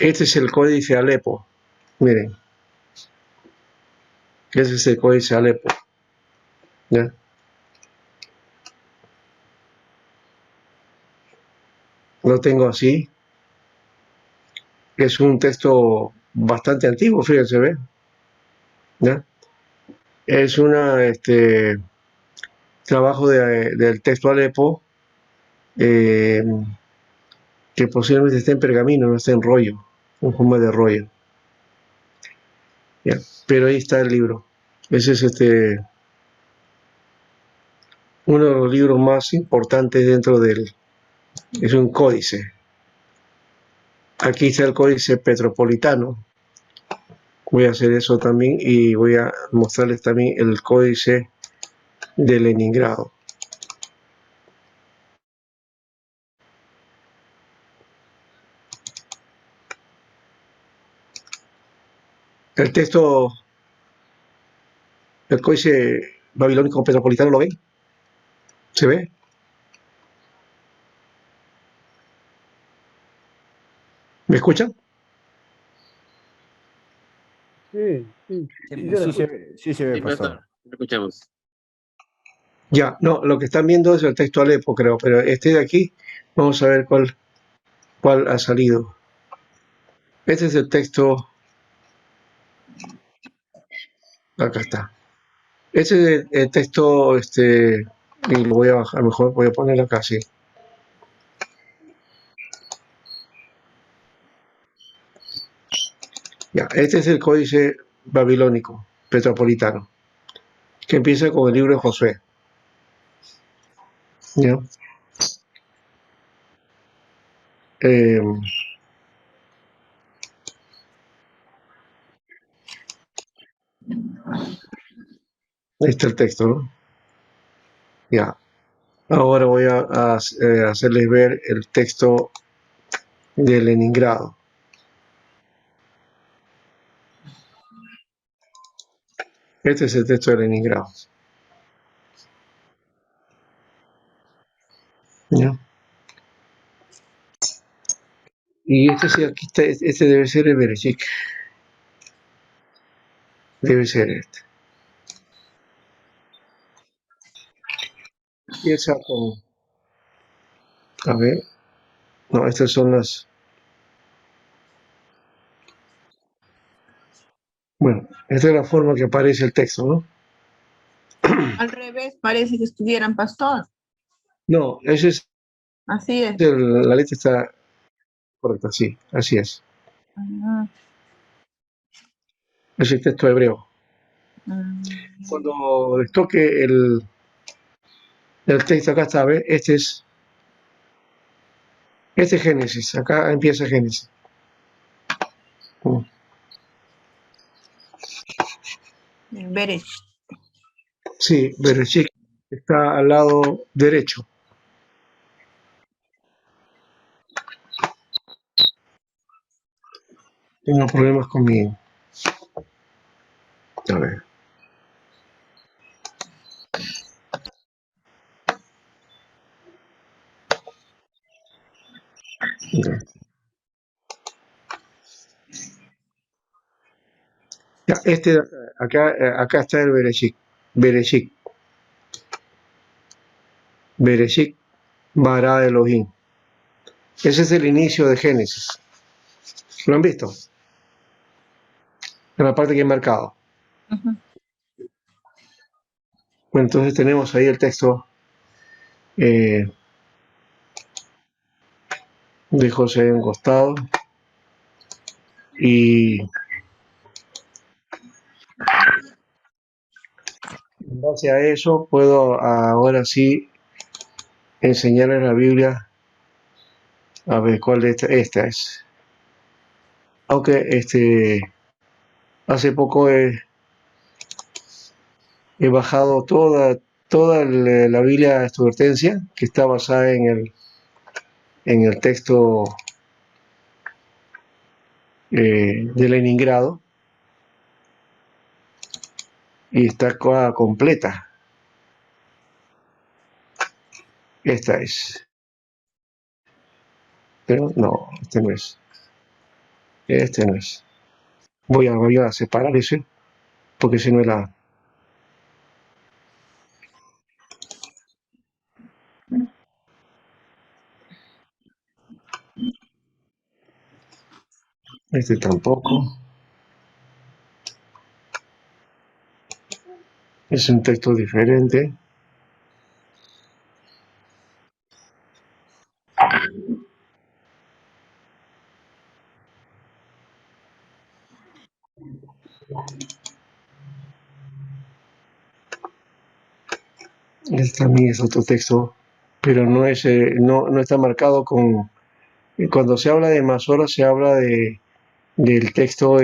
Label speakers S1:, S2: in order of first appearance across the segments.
S1: Este es el códice Alepo. Miren. Ese es el códice Alepo. ¿Ya? Lo tengo así. Es un texto bastante antiguo, fíjense, ¿ve? ¿Ya? Es una trabajo del texto Alepo eh, que posiblemente esté en pergamino, no está en rollo, en forma de rollo. ¿Ya? Pero ahí está el libro. Ese es uno de los libros más importantes dentro del... Es un códice. Aquí está el códice petropolitano. Voy a hacer eso también y voy a mostrarles también el códice de Leningrado. El texto, el códice babilónico petropolitano, ¿lo ven? ¿Se ve? ¿Me escuchan?
S2: Sí, yo lo escucho.
S3: Sí se ve,
S4: Sí,
S3: pastor.
S4: pastor, lo escuchamos.
S1: Ya, no, lo que están viendo es el texto Alepo, creo, pero este de aquí, vamos a ver cuál ha salido. Este es el texto, acá está. Este es el texto, y lo voy a bajar mejor, voy a poner acá así. Ya, este es el códice babilónico, petropolitano, que empieza con el libro de Josué. ¿Ya? Eh, Ahí está el texto, ¿no? Ya. Ahora voy a hacerles ver el texto de Leningrado. Este es el texto de Leningrado. ¿Ya? Y aquí está, este debe ser el Bereshit. Debe ser este. Empieza con, a ver, no, estas son las, bueno, esta es la forma que aparece el texto, ¿no?
S5: Al revés, parece que estuvieran pastor.
S1: No, ese es,
S5: Así es.
S1: la letra está correcta, sí, así es.
S5: Ah,
S1: Es el texto hebreo. Cuando les toque el texto acá está, ¿ves? Este es Génesis, acá empieza Génesis.
S5: Berech.
S1: Sí, Bereshit está al lado derecho. Tengo problemas con mi... A ver. Ya. Ya, acá está el Bereshit. Bereshit bara Elohim. Ese es el inicio de Génesis. ¿Lo han visto? En la parte que he marcado. Bueno, entonces tenemos ahí el texto de José en un costado. Y en base a eso puedo ahora sí enseñarles la Biblia. A ver cuál de esta es. Aunque hace poco he bajado toda la Biblia Estuartensia, que está basada en el texto de Leningrado, y está completa. Esta es. Pero no, este no es. Este no es. Voy a separar ese, porque ese no era. Este tampoco. Es un texto diferente. Este también es otro texto, pero no es, no está marcado con. Cuando se habla de Masora, se habla del texto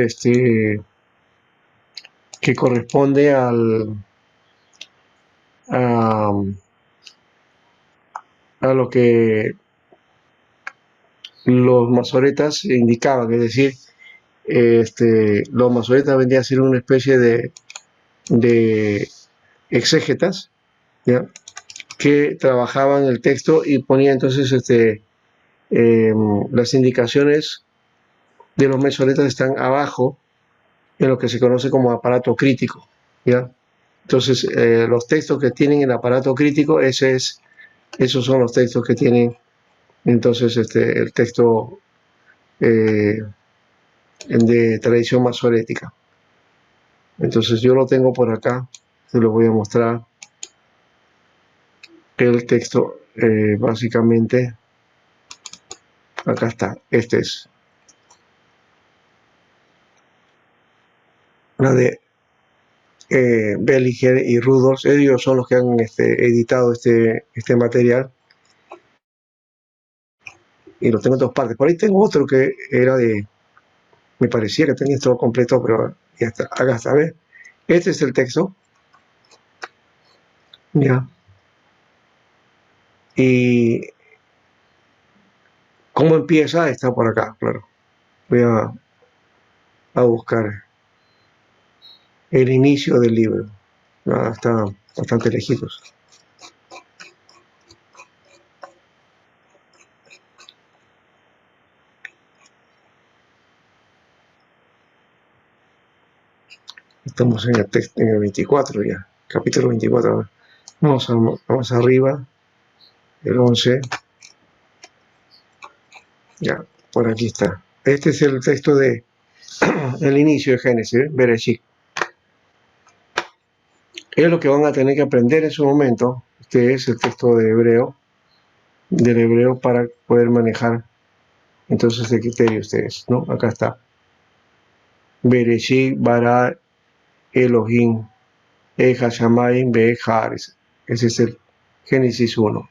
S1: que corresponde a, a lo que los masoretas indicaban, es decir, los masoretas vendrían a ser una especie de exégetas, ¿ya? Que trabajaban el texto y ponían entonces las indicaciones de los masoretas están abajo en lo que se conoce como aparato crítico, ¿ya? Entonces, los textos que tienen el aparato crítico, esos son los textos que tienen entonces el texto de tradición masorética. Entonces yo lo tengo por acá, se lo voy a mostrar. El texto, básicamente, acá está, este es. La de Belliger y Rudolph, ellos son los que han editado este material. Y lo tengo en dos partes. Por ahí tengo otro que era me parecía que tenía todo completo, pero ya está, acá está, ¿ves? Este es el texto. Ya. Y cómo empieza está por acá, claro. Voy a buscar el inicio del libro. Está bastante lejitos. Estamos en el 24 ya, capítulo 24. Vamos arriba, el 11. Ya, por aquí está. Este es el texto del inicio de Génesis, Bereshit. Es lo que van a tener que aprender en su momento. Este es el texto del hebreo para poder manejar entonces el criterio ustedes, ¿no? Acá está. Bereshit bara Elohim Hashamayim Be'echaretz. Ese es el Génesis 1.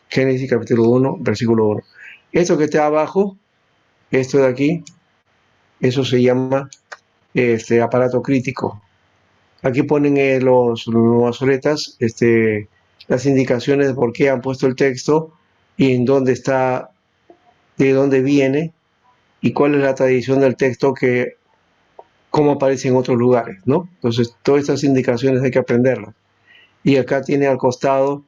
S1: Génesis capítulo 1, versículo 1. Esto que está abajo, esto de aquí, eso se llama aparato crítico. Aquí ponen los masoretas las indicaciones de por qué han puesto el texto y en dónde está, de dónde viene y cuál es la tradición del texto cómo aparece en otros lugares, ¿no? Entonces, todas estas indicaciones hay que aprenderlas. Y acá tiene al costado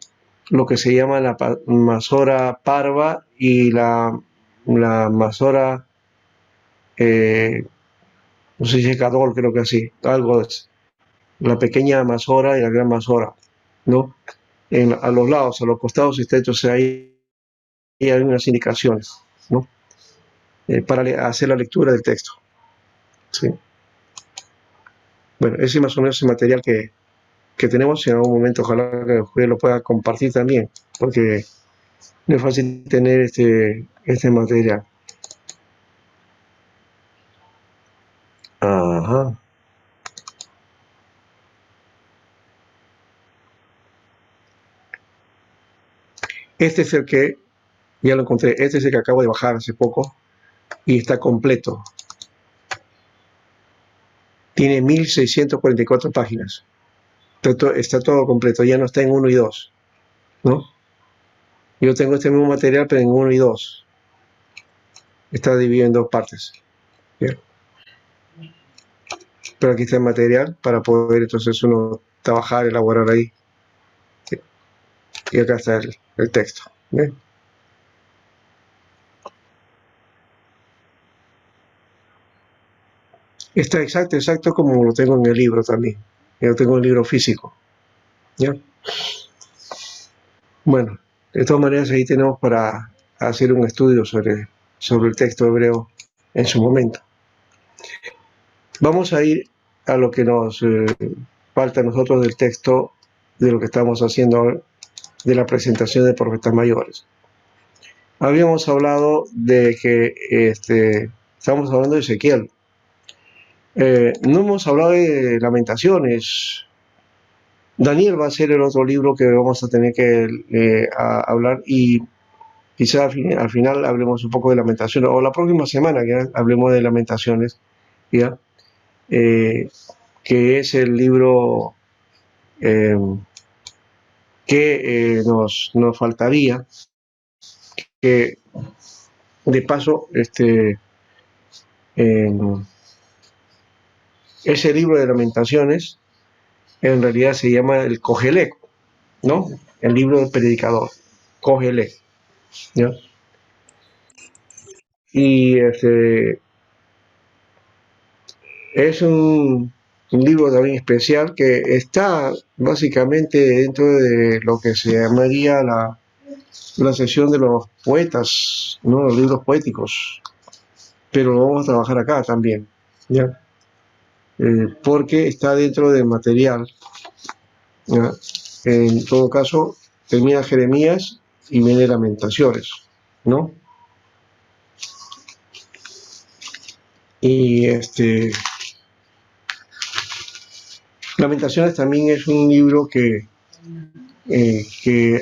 S1: lo que se llama la masora parva y la masora, no sé si es gadol, creo que así, algo es. La pequeña masora y la gran masora, ¿no? A los lados, a los costados está entonces ahí hay unas indicaciones, ¿no? Para hacer la lectura del texto. ¿Sí? Bueno, ese es más o menos el material que tenemos y en algún momento ojalá que Julián lo pueda compartir también, porque no es fácil tener este material. Ajá. Este es el que, ya lo encontré, este es el que acabo de bajar hace poco y está completo. Tiene 1644 páginas. Está todo completo, ya no está en 1 y 2, ¿no? Yo tengo este mismo material, pero en 1 y 2. Está dividido en dos partes. ¿Bien? Pero aquí está el material para poder entonces uno trabajar, elaborar ahí. ¿Sí? Y acá está el texto. ¿Bien? Está exacto como lo tengo en el libro también. Yo tengo el libro físico. ¿Ya? Bueno, de todas maneras ahí tenemos para hacer un estudio sobre el texto hebreo en su momento. Vamos a ir a lo que nos falta a nosotros del texto de lo que estamos haciendo ahora, de la presentación de profetas mayores. Habíamos hablado de que estamos hablando de Ezequiel. No hemos hablado de Lamentaciones. Daniel va a ser el otro libro que vamos a tener que hablar, y quizá al final hablemos un poco de Lamentaciones, o la próxima semana ya hablemos de Lamentaciones, ¿ya? Que es el libro eh, que nos faltaría, que de paso ese libro de Lamentaciones en realidad se llama el Cogelec, ¿no? El libro del predicador, Cogelec, ¿ya? Y es un libro también especial que está básicamente dentro de lo que se llamaría la sección de los poetas, ¿no? Los libros poéticos, pero lo vamos a trabajar acá también, ¿ya? Porque está dentro del material, ¿ya? En todo caso, termina Jeremías y viene Lamentaciones, ¿no? Y Lamentaciones también es un libro que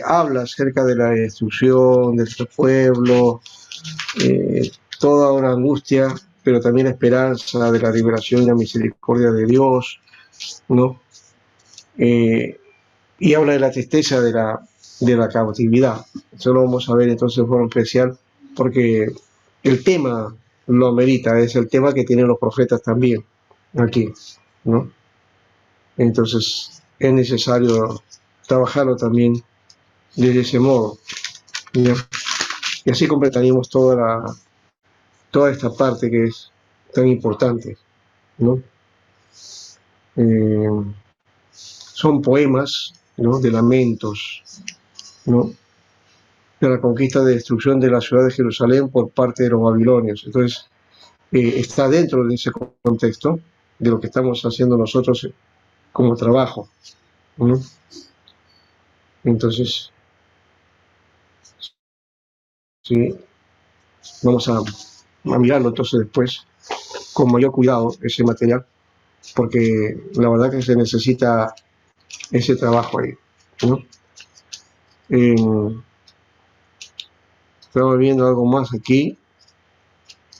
S1: habla acerca de la destrucción de este pueblo, toda una angustia, pero también la esperanza de la liberación y la misericordia de Dios, ¿no? Y habla de la tristeza de la cautividad. Eso lo vamos a ver entonces de forma especial, porque el tema lo amerita, es el tema que tienen los profetas también aquí, ¿no? Entonces es necesario trabajarlo también de ese modo, ¿ya? Y así completaríamos toda esta parte que es tan importante, ¿no? Son poemas, ¿no? De lamentos, ¿no? De la conquista de destrucción de la ciudad de Jerusalén por parte de los babilonios. Entonces, está dentro de ese contexto de lo que estamos haciendo nosotros como trabajo, ¿no? Entonces, sí, vamos a mirarlo entonces después con mayor cuidado ese material, porque la verdad que se necesita ese trabajo ahí, ¿no? Estamos viendo algo más aquí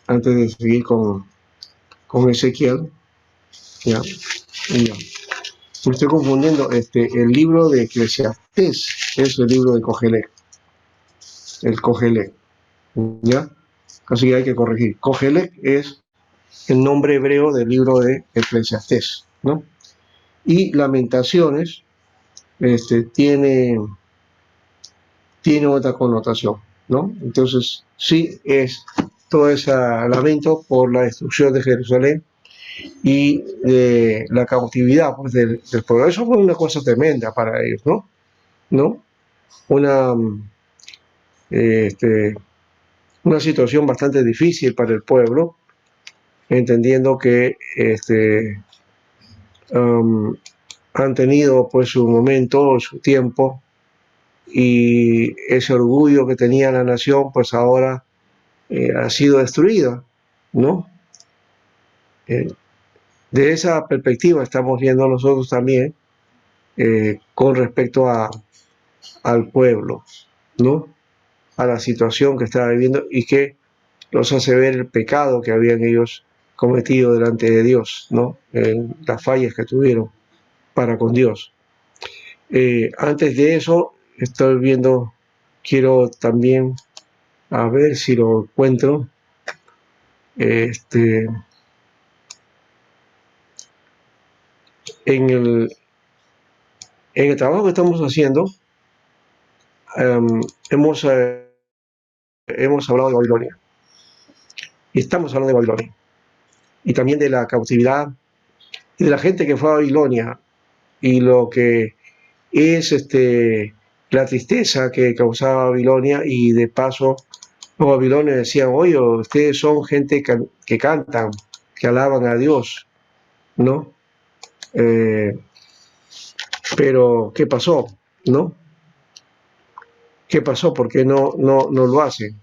S1: antes de seguir con Ezequiel. Ya, ya. Me estoy confundiendo. El libro de Eclesiastés es el libro de Cogelec, el Cogelec, ¿ya? Así que hay que corregir. Cogelec es el nombre hebreo del libro de Eclesiastés, ¿no? Y Lamentaciones tiene otra connotación, ¿no? Entonces, sí es todo ese lamento por la destrucción de Jerusalén y de la cautividad, pues, del pueblo. Eso fue una cosa tremenda para ellos, ¿no? ¿No? Una, una situación bastante difícil para el pueblo, entendiendo que han tenido pues su momento, su tiempo, y ese orgullo que tenía la nación, pues ahora ha sido destruida, ¿no? De esa perspectiva estamos viendo nosotros también con respecto al pueblo, ¿no? A la situación que estaba viviendo y que los hace ver el pecado que habían ellos cometido delante de Dios, ¿no? En las fallas que tuvieron para con Dios. Antes de eso, estoy viendo, quiero también a ver si lo encuentro. En el trabajo que estamos haciendo, hemos hablado de Babilonia. Y estamos hablando de Babilonia. y también de la cautividad y de la gente que fue a Babilonia y lo que es la tristeza que causaba Babilonia, y de paso los babilonios decían, oye, ustedes son gente que cantan, que alaban a Dios, ¿no? Pero, ¿qué pasó? ¿No? ¿Qué pasó? ¿Por qué no lo hacen?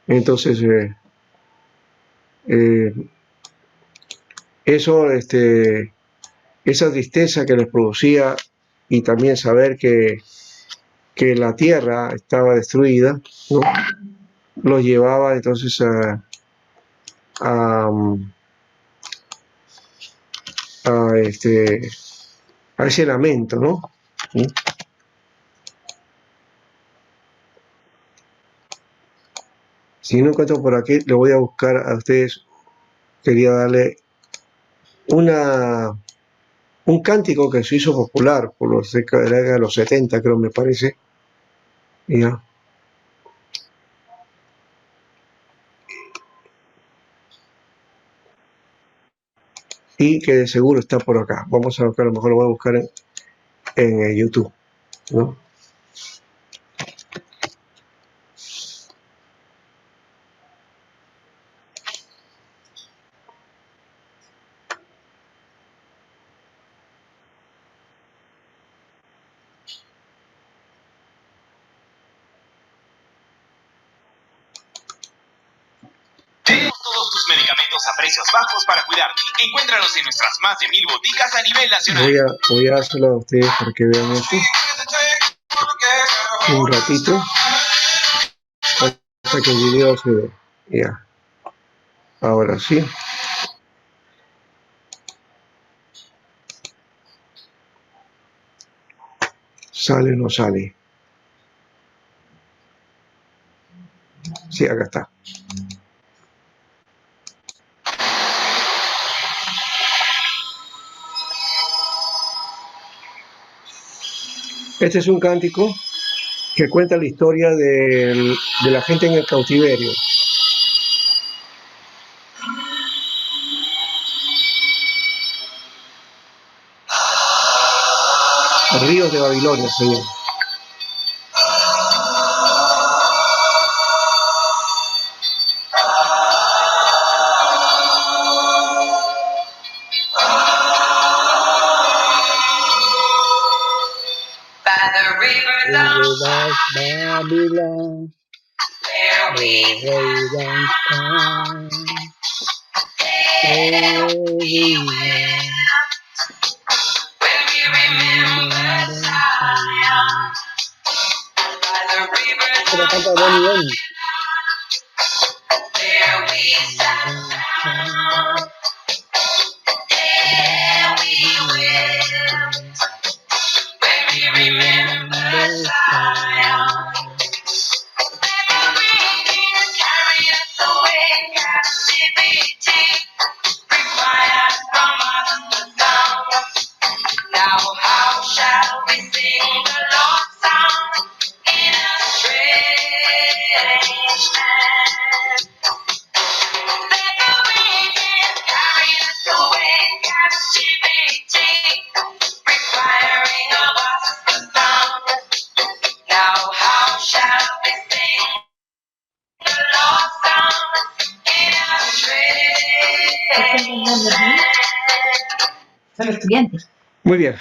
S1: Entonces, eso, esa tristeza que les producía, y también saber que la tierra estaba destruida, ¿no? Los llevaba entonces a, a, este, a ese lamento, ¿no? ¿Sí? Si no encuentro por aquí, le voy a buscar a ustedes. Quería darle un cántico que se hizo popular por los cerca de la década de los 70, creo, me parece. ¿Ya? Y que de seguro está por acá. Vamos a buscar, a lo mejor lo voy a buscar en YouTube, ¿no?
S3: Tenemos todos tus medicamentos a precios bajos para cuidarte. Encuéntralos en nuestras más de 1000 boticas a nivel nacional.
S1: Voy a hacerlo a ustedes para que vean esto un ratito hasta que el video se ve. Ya. Ahora sí. ¿Sale o no sale? Sí, acá está. Este es un cántico que cuenta la historia de la gente en el cautiverio. Ríos de Babilonia se llama.
S2: Babylon, the ravens come, pero canta Bonnie M.
S5: Son estudiantes.
S1: Muy bien.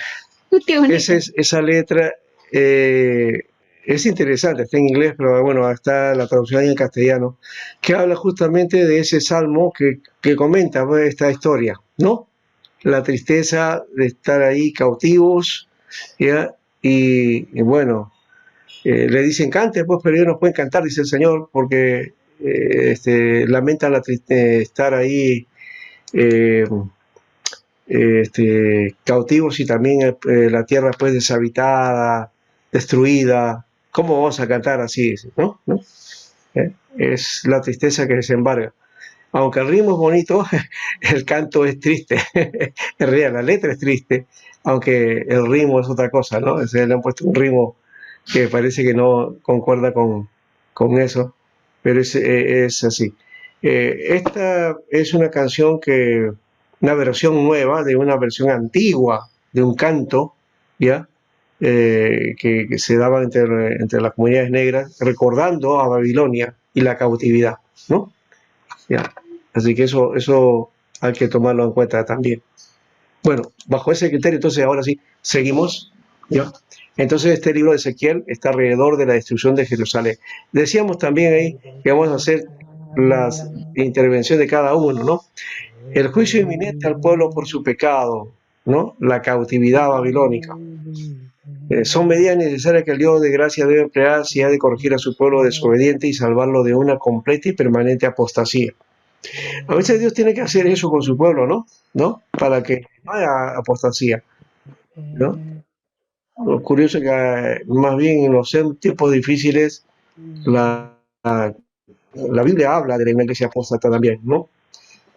S1: Esa letra es interesante, está en inglés, pero bueno, está la traducción en castellano, que habla justamente de ese salmo que comenta pues, esta historia, ¿no? La tristeza de estar ahí cautivos, ¿ya? Y bueno, le dicen cante, pues, pero ellos no pueden cantar, dice el Señor, porque lamentan estar ahí cautivos, y también la tierra pues deshabitada, destruida. ¿Cómo vamos a cantar así? ¿No? ¿No? Es la tristeza que desembarga. Aunque el ritmo es bonito, el canto es triste. En realidad, la letra es triste, aunque el ritmo es otra cosa, ¿no? Le han puesto un ritmo que parece que no concuerda con eso, pero es así. Esta es una canción una versión nueva de una versión antigua de un canto, ¿ya? Que se daba entre las comunidades negras, recordando a Babilonia y la cautividad, ¿no? ¿Ya? Así que eso hay que tomarlo en cuenta también. Bueno, bajo ese criterio, entonces ahora sí, seguimos, ¿ya? Entonces este libro de Ezequiel está alrededor de la destrucción de Jerusalén. Decíamos también ahí que vamos a hacer las intervenciones de cada uno, ¿no? El juicio inminente al pueblo por su pecado, ¿no? La cautividad babilónica. Son medidas necesarias que el Dios de gracia debe emplear si ha de corregir a su pueblo desobediente y salvarlo de una completa y permanente apostasía. A veces Dios tiene que hacer eso con su pueblo, ¿no? Para que no haya apostasía, ¿no? Lo curioso es que más bien en los tiempos difíciles la Biblia habla de la iglesia apóstata también, ¿no?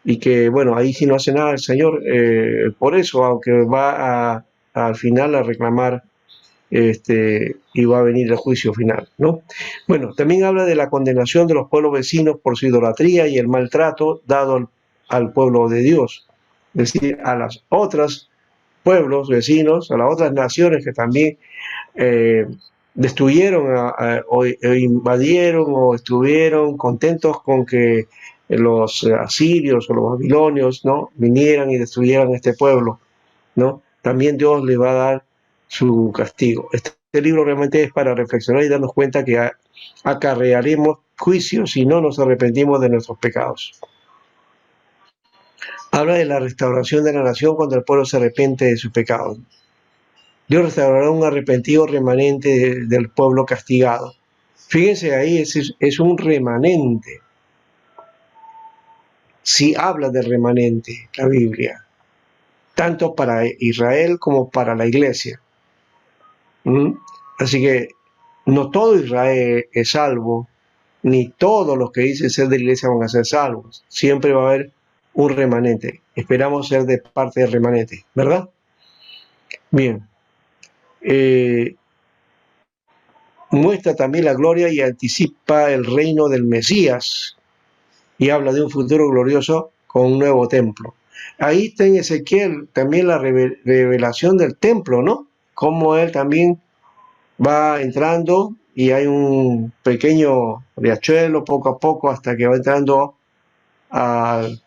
S1: Y que, bueno, ahí sí no hace nada el Señor por eso, aunque va al final a reclamar y va a venir el juicio final, ¿no? Bueno, también habla de la condenación de los pueblos vecinos por su idolatría y el maltrato dado al pueblo de Dios, es decir, a las otras pueblos vecinos, a las otras naciones que también destruyeron o invadieron o estuvieron contentos con que los asirios o los babilonios, ¿no? Vinieran y destruyeran este pueblo, ¿no? También Dios le va a dar su castigo. Este libro realmente es para reflexionar y darnos cuenta que acarrearemos juicios si no nos arrepentimos de nuestros pecados. Habla de la restauración de la nación cuando el pueblo se arrepiente de sus pecados. Dios restaurará un arrepentido remanente del pueblo castigado. Fíjense ahí, es un remanente. Sí habla de remanente la Biblia, tanto para Israel como para la iglesia. Así que no todo Israel es salvo, ni todos los que dicen ser de la iglesia van a ser salvos. Siempre va a haber un remanente. Esperamos ser de parte del remanente, ¿verdad? Bien. Muestra también la gloria y anticipa el reino del Mesías y habla de un futuro glorioso con un nuevo templo. Ahí está en Ezequiel también la revelación del templo, ¿no? Cómo él también va entrando y hay un pequeño riachuelo poco a poco hasta que va entrando al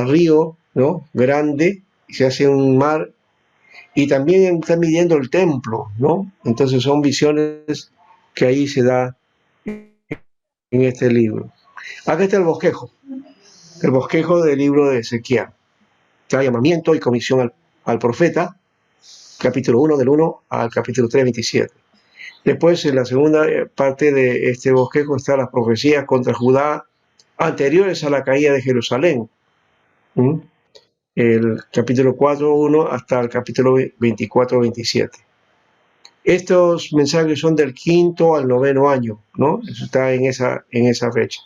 S1: río, ¿no? Grande, y se hace un mar, y también está midiendo el templo, ¿no? Entonces son visiones que ahí se da en este libro. Acá está el bosquejo del libro de Ezequiel. Está llamamiento y comisión al profeta, capítulo 1, del 1 al capítulo 3, 27. Después, en la segunda parte de este bosquejo están las profecías contra Judá anteriores a la caída de Jerusalén. El capítulo 4, 1 hasta el capítulo 24, 27. Estos mensajes son del 5º al 9º año, ¿no? Eso está en esa fecha.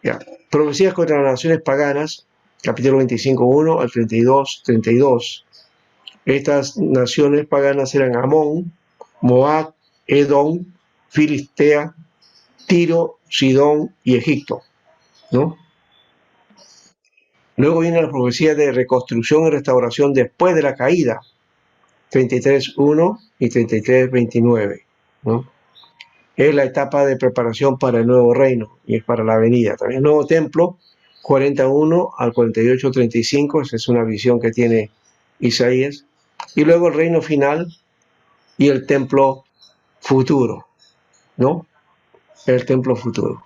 S1: Ya. Profecías contra las naciones paganas, capítulo 25, 1 al 32, 32. Estas naciones paganas eran Amón, Moab, Edom, Filistea, Tiro, Sidón y Egipto, ¿no? Luego viene la profecía de reconstrucción y restauración después de la caída, 33.1 y 33.29, ¿no? Es la etapa de preparación para el nuevo reino y es para la venida. También el nuevo templo, 41 al 48.35, esa es una visión que tiene Isaías. Y luego el reino final y el templo futuro, ¿no? El templo futuro.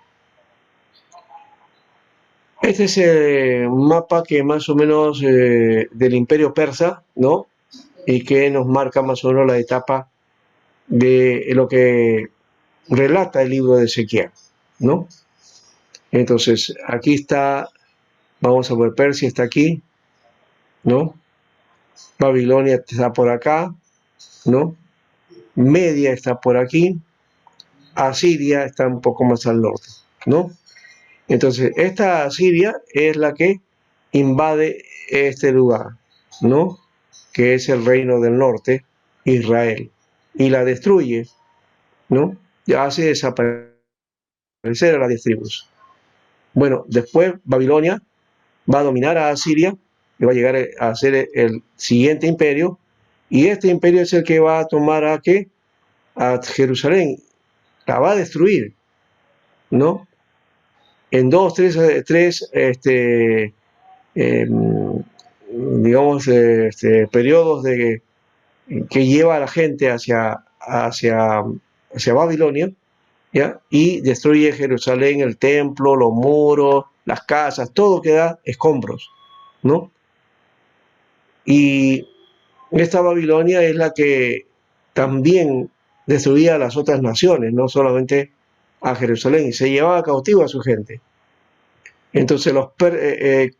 S1: Este es un mapa que más o menos del imperio persa, ¿no? Y que nos marca más o menos la etapa de lo que relata el libro de Ezequiel, ¿no? Entonces, aquí está, vamos a ver, Persia está aquí, ¿no? Babilonia está por acá, ¿no? Media está por aquí, Asiria está un poco más al norte, ¿no? Entonces, esta Asiria es la que invade este lugar, ¿no? Que es el reino del norte, Israel, y la destruye, ¿no? Ya hace desaparecer a las 10 tribus. Bueno, después Babilonia va a dominar a Asiria y va a llegar a ser el siguiente imperio, y este imperio es el que va a tomar a Jerusalén, la va a destruir, ¿no? En tres digamos, periodos que lleva a la gente hacia Babilonia, ¿ya? Y destruye Jerusalén, el templo, los muros, las casas, todo queda escombros, ¿no? Y esta Babilonia es la que también destruía a las otras naciones, no solamente a Jerusalén, y se llevaba cautivo a su gente. Entonces,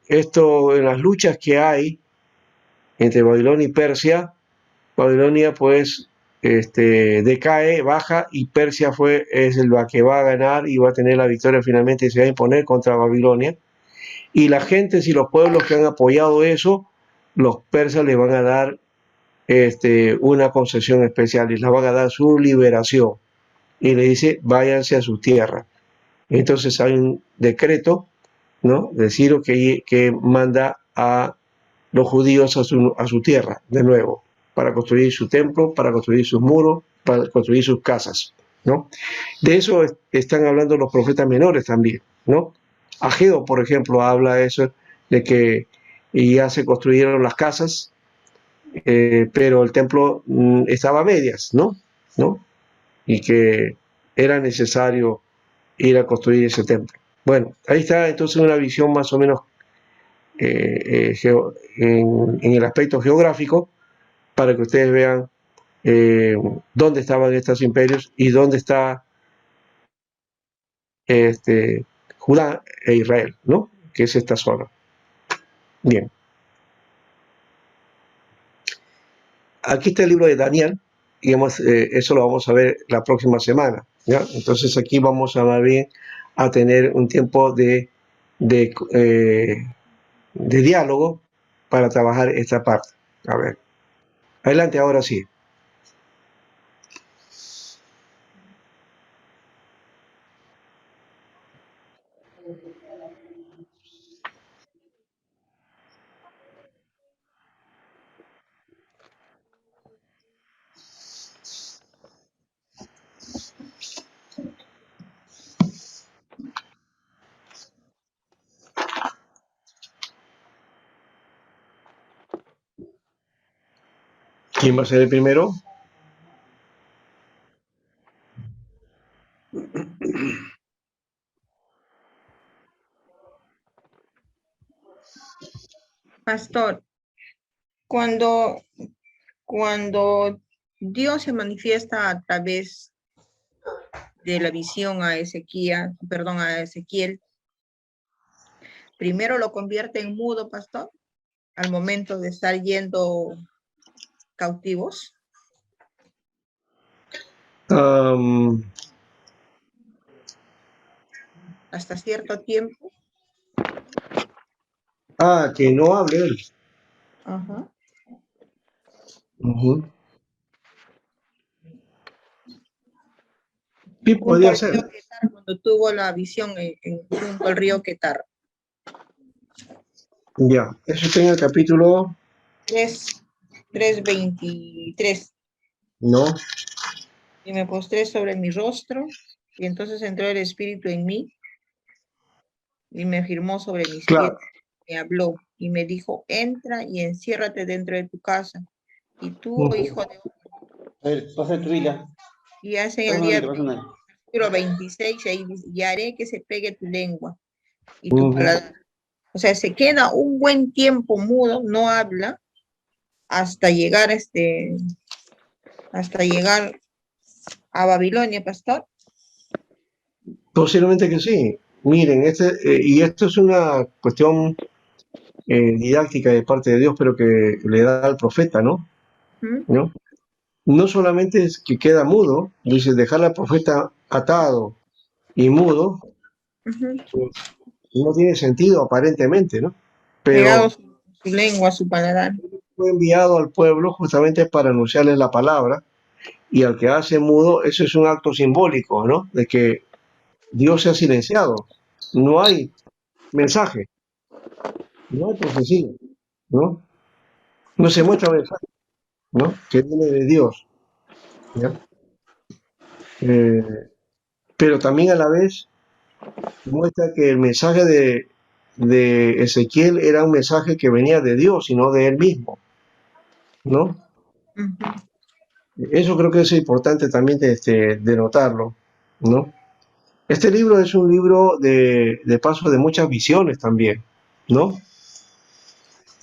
S1: esto en las luchas que hay entre Babilonia y Persia, Babilonia pues decae, baja, y Persia es el que va a ganar y va a tener la victoria finalmente y se va a imponer contra Babilonia. Y la gente y los pueblos que han apoyado eso, los persas les van a dar una concesión especial, y les van a dar su liberación. Y le dice, váyanse a su tierra. Entonces hay un decreto, ¿no?, de Ciro que manda a los judíos a su tierra de nuevo, para construir su templo, para construir sus muros, para construir sus casas, ¿no? De eso están hablando los profetas menores también, ¿no? Ageo, por ejemplo, habla eso, de que ya se construyeron las casas, pero el templo estaba a medias, ¿no? Y que era necesario ir a construir ese templo. Bueno, ahí está entonces una visión más o menos en el aspecto geográfico, para que ustedes vean dónde estaban estos imperios y dónde está Judá e Israel, ¿no?, que es esta zona. Bien. Aquí está el libro de Daniel, y eso lo vamos a ver la próxima semana, ¿ya? Entonces aquí vamos a más bien a tener un tiempo de diálogo para trabajar esta parte. A ver. Adelante, ahora sí. ¿Quién va a ser el primero?
S5: Pastor, cuando Dios se manifiesta a través de la visión a Ezequiel, primero lo convierte en mudo, pastor, al momento de estar yendo cautivos. Hasta cierto tiempo.
S1: Que no hable él.
S5: Ajá.
S1: Sí, podría ser.
S5: Cuando tuvo la visión junto al río Quetar.
S1: Ya, eso está en el capítulo
S5: 3:23.
S1: No.
S5: Y me postré sobre mi rostro, y entonces entró el Espíritu en mí, y me firmó sobre mis pies. Me habló y me dijo, entra y enciérrate dentro de tu casa. Y tú, hijo de hombre, y hace el día versículo 26, ahí dice, y haré que se pegue tu lengua y tu paladar. O sea, se queda un buen tiempo mudo, no habla, hasta llegar a Babilonia, pastor.
S1: Posiblemente que sí. Miren, y esto es una cuestión didáctica de parte de Dios, pero que le da al profeta, ¿no? No solamente es que queda mudo, dice, dejar al profeta atado y mudo, no tiene sentido aparentemente, ¿no? Pero
S5: su lengua, su paladar.
S1: Fue enviado al pueblo justamente para anunciarles la palabra, y al que hace mudo, eso es un acto simbólico, ¿no?, de que Dios se ha silenciado. No hay mensaje, no hay profecía, ¿no? No se muestra mensaje, ¿no? Que viene de Dios, ¿ya? Pero también a la vez muestra que el mensaje de Ezequiel era un mensaje que venía de Dios y no de él mismo, ¿no? Eso creo que es importante también de notarlo, ¿no? Este libro es un libro de paso de muchas visiones también, ¿no?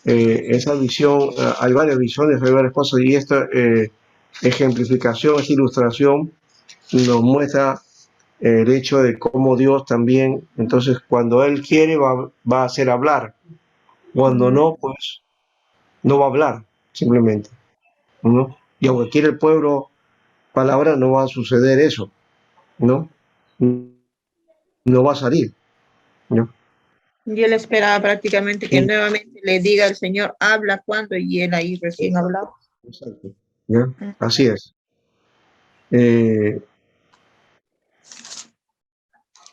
S1: Esa visión, hay varias visiones, hay varias cosas, y esta ejemplificación, esta ilustración nos muestra el hecho de cómo Dios también, entonces cuando Él quiere va a hacer hablar, cuando no, pues no va a hablar, simplemente, ¿no? Y aunque quiere el pueblo palabra, no va a suceder eso, ¿no? No va a salir, ¿no?
S5: Y él esperaba prácticamente que
S1: Sí.
S5: nuevamente le diga al Señor, habla cuando, y él ahí recién hablaba.
S1: Exacto. ¿Ya? Así es.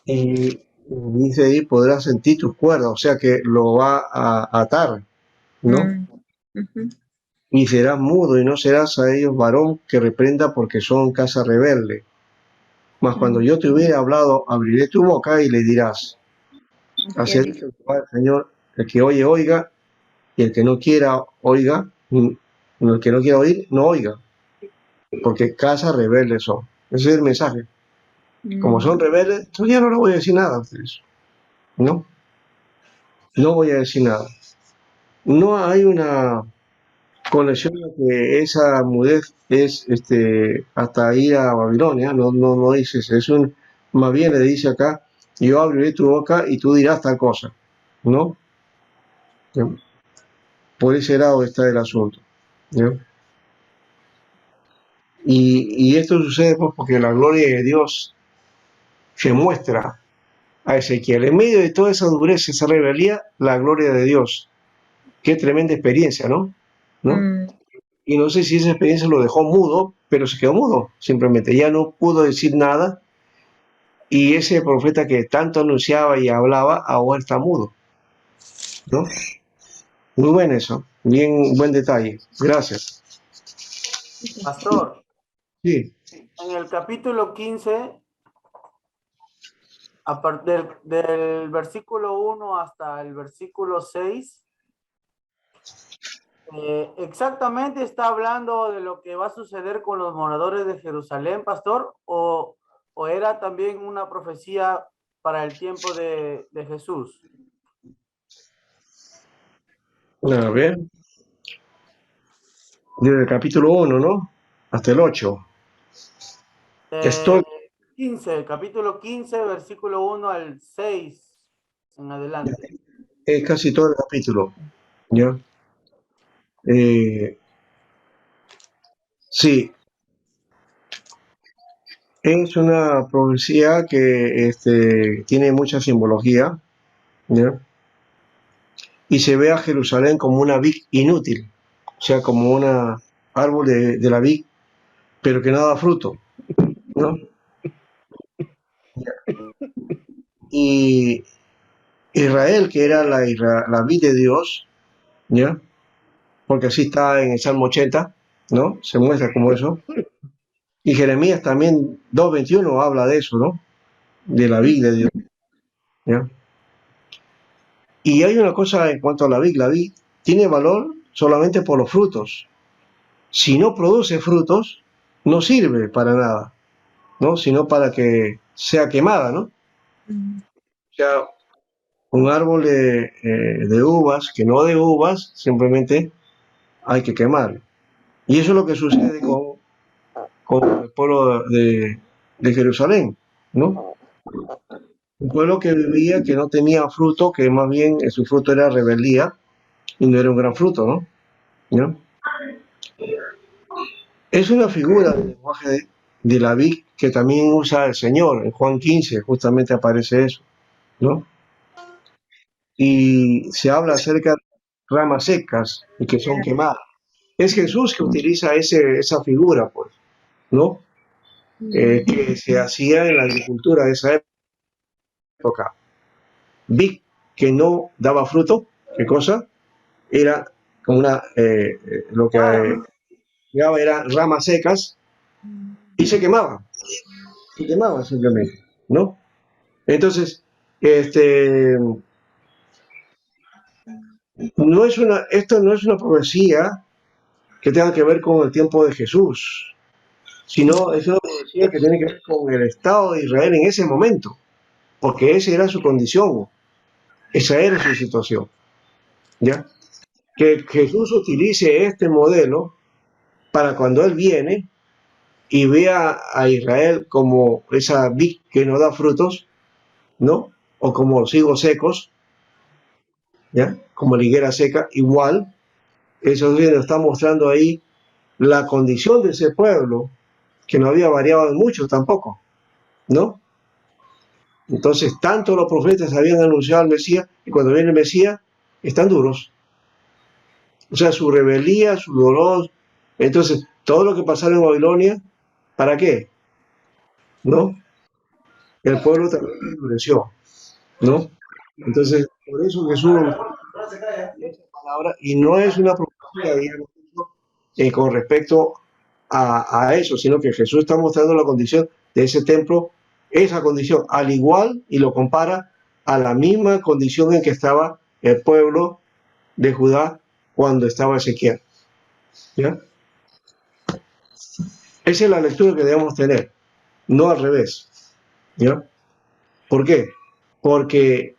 S1: Y dice ahí, podrás sentir tus cuerdas, o sea que lo va a atar, ¿no? Y serás mudo y no serás a ellos varón que reprenda porque son casa rebelde. Mas cuando yo te hubiera hablado, abriré tu boca y le dirás, así ha dicho el Señor, el que oye, oiga, y el que no quiera, oiga, el que no quiera oír, no oiga, porque casa rebelde son. Ese es el mensaje. Como son rebeldes, entonces ya no le voy a decir nada a ustedes, ¿no? No voy a decir nada. No hay una conexión de que esa mudez es hasta ir a Babilonia, no dice eso, más bien le dice acá, yo abriré tu boca y tú dirás tal cosa, ¿no? ¿no? Por ese lado está el asunto, ¿no? Y esto sucede pues porque la gloria de Dios se muestra a Ezequiel. En medio de toda esa dureza, esa rebeldía, la gloria de Dios. Qué tremenda experiencia, ¿no? Y no sé si esa experiencia lo dejó mudo, pero se quedó mudo, simplemente. Ya no pudo decir nada. Y ese profeta que tanto anunciaba y hablaba, ahora está mudo, ¿no? Muy bueno eso. Bien, buen detalle. Gracias.
S4: Pastor,
S1: Sí.
S4: en el capítulo 15, a partir del versículo 1 hasta el versículo 6, exactamente está hablando de lo que va a suceder con los moradores de Jerusalén, pastor, o era también una profecía para el tiempo de Jesús.
S1: A ver. Desde el capítulo 1, ¿no? Hasta el 8. Estoy...
S4: 15, capítulo 15, versículo 1 al 6 en adelante.
S1: Es casi todo el capítulo, ¿ya? Sí. Es una profecía que tiene mucha simbología, ¿ya? Y se ve a Jerusalén como una vid inútil, o sea, como un árbol de la vid, pero que no da fruto, ¿no? Y Israel, que era la vid de Dios, ¿ya? Porque así está en el Salmo 80, ¿no? Se muestra como eso. Y Jeremías también 2:21 habla de eso, ¿no? De la vid de Dios, ¿ya? Y hay una cosa en cuanto a la vid tiene valor solamente por los frutos. Si no produce frutos, no sirve para nada, ¿no? Sino para que sea quemada, ¿no? O sea, un árbol de uvas, que no de uvas, simplemente hay que quemarlo. Y eso es lo que sucede con el pueblo de Jerusalén, ¿no? Un pueblo que vivía, que no tenía fruto, que más bien su fruto era rebeldía, y no era un gran fruto, ¿no? ¿No? Es una figura del lenguaje de la vid que también usa el Señor. En Juan 15 justamente aparece eso, ¿no? Y se habla acerca de ramas secas y que son quemadas. Es Jesús que utiliza esa figura, pues, ¿no? Que se hacía en la agricultura de esa época. Vid, que no daba fruto, ¿qué cosa? Era como lo que llegaba era ramas secas y se quemaban simplemente, ¿no? Entonces, esto no es una profecía que tenga que ver con el tiempo de Jesús, sino es una profecía que tiene que ver con el Estado de Israel en ese momento, porque esa era su condición, esa era su situación, ¿ya? Que Jesús utilice este modelo para cuando Él viene y vea a Israel como esa vid que no da frutos, ¿no? O como los higos secos, ¿ya? Como la higuera seca, igual, eso nos está mostrando ahí la condición de ese pueblo, que no había variado mucho tampoco, ¿no? Entonces, tanto los profetas habían anunciado al Mesías, y cuando viene el Mesías, están duros. O sea, su rebeldía, su dolor. Entonces, todo lo que pasaron en Babilonia, ¿para qué? ¿No? El pueblo también endureció, ¿no? Entonces, por eso Jesús esa palabra, y no es una profecía, digamos, con respecto a eso, sino que Jesús está mostrando la condición de ese templo, esa condición, al igual, y lo compara a la misma condición en que estaba el pueblo de Judá cuando estaba Ezequiel. ¿Ya? Esa es la lectura que debemos tener, no al revés. ¿Ya? ¿Por qué? Porque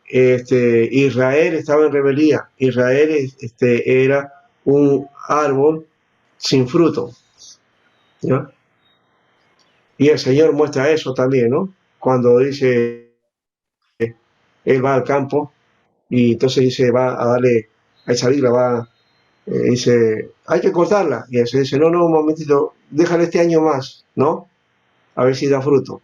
S1: Israel estaba en rebeldía. Israel era un árbol sin fruto. ¿Ya? Y el Señor muestra eso también, ¿no? Cuando dice, Él va al campo y entonces dice, va a darle a esa viga, dice, hay que cortarla. Y él se dice, no, un momentito, déjale este año más, ¿no? A ver si da fruto.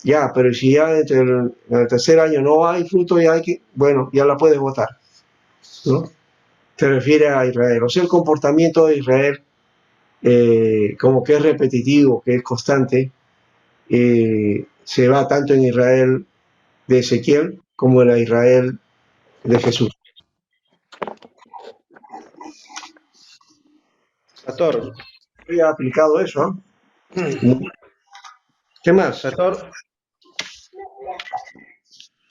S1: Ya, pero si ya en el tercer año no hay fruto, ya hay que, bueno, ya la puedes botar, ¿no? Se refiere a Israel. O sea, el comportamiento de Israel, como que es repetitivo, que es constante, se va tanto en Israel de Ezequiel como en la Israel de Jesús.
S6: Pastor.
S1: ¿Ha aplicado eso? ¿Qué más?
S6: Pastor.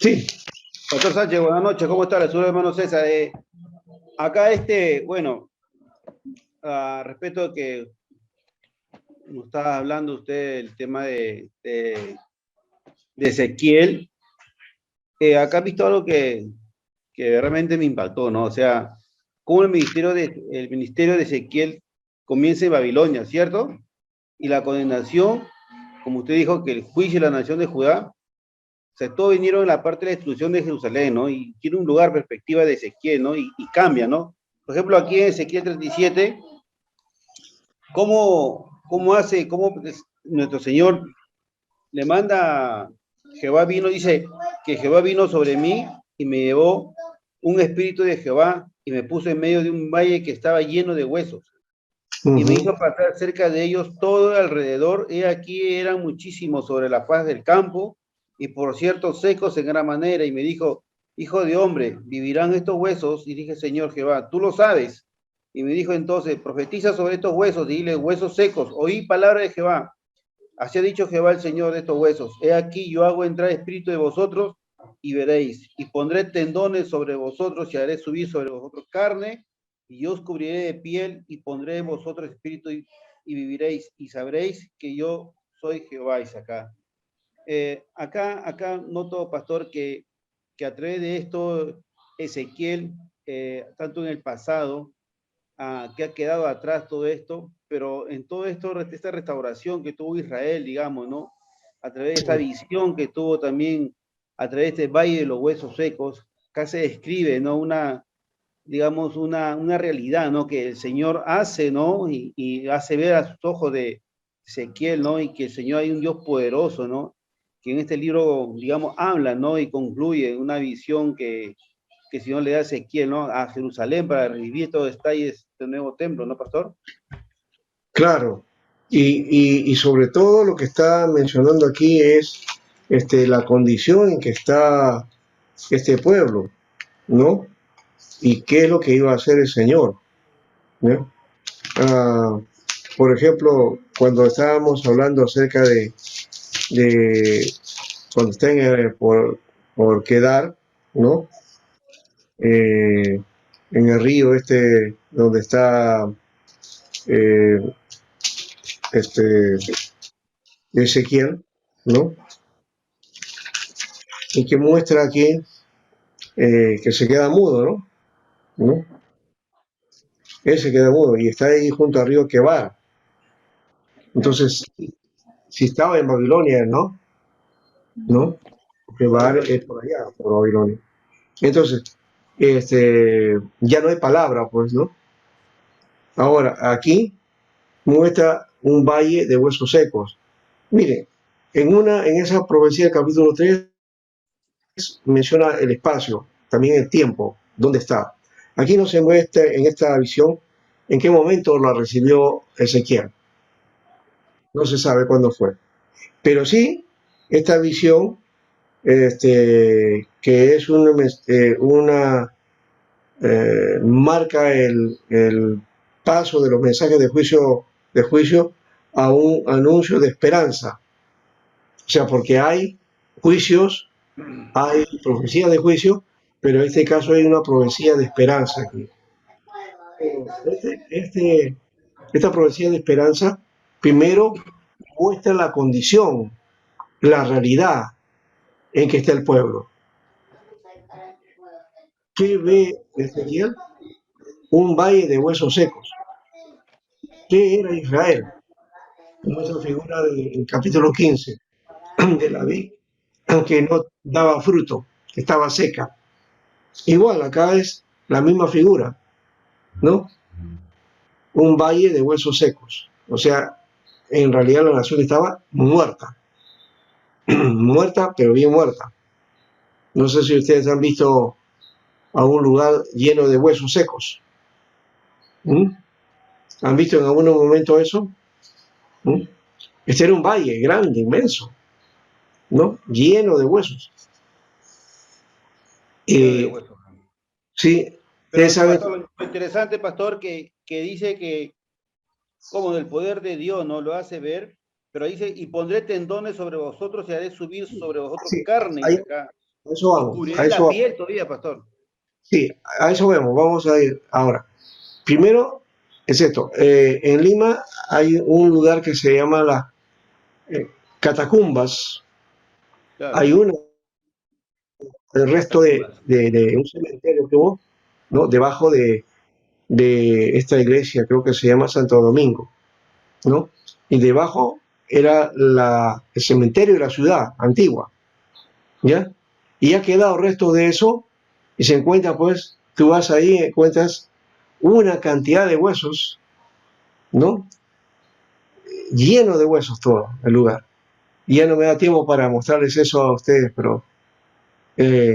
S1: Sí.
S6: Pastor Sánchez, buenas noches. ¿Cómo está? Le saludo, hermano César. Acá bueno, respecto a que nos estaba hablando usted del tema de Ezequiel, acá he visto algo que realmente me impactó, ¿no? O sea, cómo el ministerio de Ezequiel comienza en Babilonia, ¿cierto? Y la condenación, como usted dijo, que el juicio de la nación de Judá, o sea, todos vinieron en la parte de la destrucción de Jerusalén, ¿no? Y tiene un lugar, perspectiva de Ezequiel, ¿no? Y cambia, ¿no? Por ejemplo, aquí en Ezequiel 37, ¿cómo nuestro Señor le manda, Jehová vino, dice que Jehová vino sobre mí y me llevó un espíritu de Jehová y me puso en medio de un valle que estaba lleno de huesos. Y me hizo pasar cerca de ellos todo alrededor, y aquí eran muchísimos sobre la faz del campo, y por cierto secos en gran manera, y me dijo, hijo de hombre, ¿vivirán estos huesos? Y dije, Señor Jehová, tú lo sabes. Y me dijo entonces, profetiza sobre estos huesos, dile, huesos secos, oí palabra de Jehová. Así ha dicho Jehová el Señor de estos huesos, he aquí yo hago entrar espíritu de vosotros, y veréis, y pondré tendones sobre vosotros, y haré subir sobre vosotros carne, y yo os cubriré de piel, y pondré en vosotros espíritu, y viviréis, y sabréis que yo soy Jehová. Y acá noto, pastor, que a través de esto, Ezequiel, tanto en el pasado, que ha quedado atrás todo esto, pero en todo esto, esta restauración que tuvo Israel, digamos, ¿no? A través de esta visión que tuvo también, a través de este valle de los huesos secos, acá se describe, ¿no? Digamos, una realidad, ¿no? Que el Señor hace, ¿no? Y hace ver a sus ojos de Ezequiel, ¿no? Y que el Señor hay un Dios poderoso, ¿no? Que en este libro, digamos, habla, ¿no? Y concluye una visión que el Señor le da a Ezequiel, ¿no? A Jerusalén para revivir todo este nuevo templo, ¿no, pastor?
S1: Claro. Y sobre todo lo que está mencionando aquí es la condición en que está este pueblo. ¿no? Y qué es lo que iba a hacer el Señor, ¿no? Por ejemplo, cuando estábamos hablando acerca de cuando estén por quedar, ¿no? En el río donde está eh, este Ezequiel, ¿no? Y que muestra aquí que se queda mudo, ¿no? ¿No? Él se queda mudo y está ahí junto al río Quebar. Entonces, si estaba en Babilonia, ¿no? ¿No? Quebar es por allá, por Babilonia. Entonces, ya no hay palabra, pues, ¿no? Ahora, aquí muestra un valle de huesos secos. Miren, en esa profecía del capítulo 3 menciona el espacio, también el tiempo, dónde está. Aquí no se muestra en esta visión en qué momento la recibió Ezequiel. No se sabe cuándo fue. Pero sí, esta visión, que es una marca el paso de los mensajes de juicio a un anuncio de esperanza. O sea, porque hay juicios, hay profecía de juicio, pero en este caso hay una profecía de esperanza aquí. Esta profecía de esperanza primero muestra la condición, la realidad en que está el pueblo. ¿Qué ve Ezequiel? Un valle de huesos secos. ¿Qué era Israel? Como esa figura del capítulo 15 de la vid, que no daba fruto, que estaba seca. Igual, acá es la misma figura, ¿no? Un valle de huesos secos. O sea, en realidad la nación estaba muerta. Muerta, pero bien muerta. No sé si ustedes han visto a un lugar lleno de huesos secos. ¿Mm? ¿Han visto en algún momento eso? ¿Mm? Este era un valle grande, inmenso, ¿no? Lleno de huesos. Sí,
S6: pero
S1: saben.
S6: pastor, lo interesante, pastor, que dice que como del poder de Dios no lo hace ver, pero dice, y pondré tendones sobre vosotros y haré subir sobre vosotros carne.
S1: Ahí,
S6: Acá.
S1: a eso vamos.
S6: Oscuriré la piel todavía, pastor.
S1: Sí, a eso vamos a ir ahora. Primero, es esto, en Lima hay un lugar que se llama las catacumbas. Claro. Hay el resto de un cementerio que hubo, ¿no? Debajo de esta iglesia, creo que se llama Santo Domingo, ¿no? Y debajo era el cementerio de la ciudad antigua, ¿ya? Y ha quedado resto de eso y se encuentra, pues, tú vas ahí y encuentras una cantidad de huesos, ¿no? Lleno de huesos todo el lugar. Y ya no me da tiempo para mostrarles eso a ustedes, pero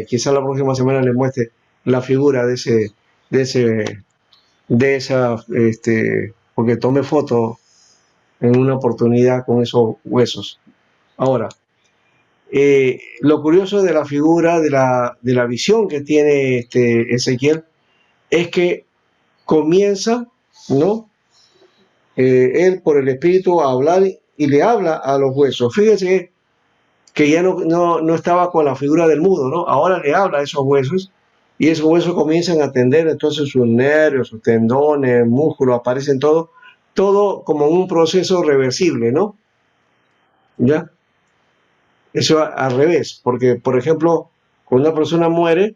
S1: quizá la próxima semana les muestre la figura porque tomé foto en una oportunidad con esos huesos. Ahora, lo curioso de la figura, de la visión que tiene Ezequiel, es que comienza, ¿no? Él por el Espíritu a hablar y le habla a los huesos. Fíjese que ya no estaba con la figura del mudo, ¿no? Ahora le habla a esos huesos y esos huesos comienzan a atender entonces sus nervios, sus tendones, músculos, aparecen todo como un proceso reversible, ¿no? ¿Ya? Eso al revés, porque por ejemplo, cuando una persona muere,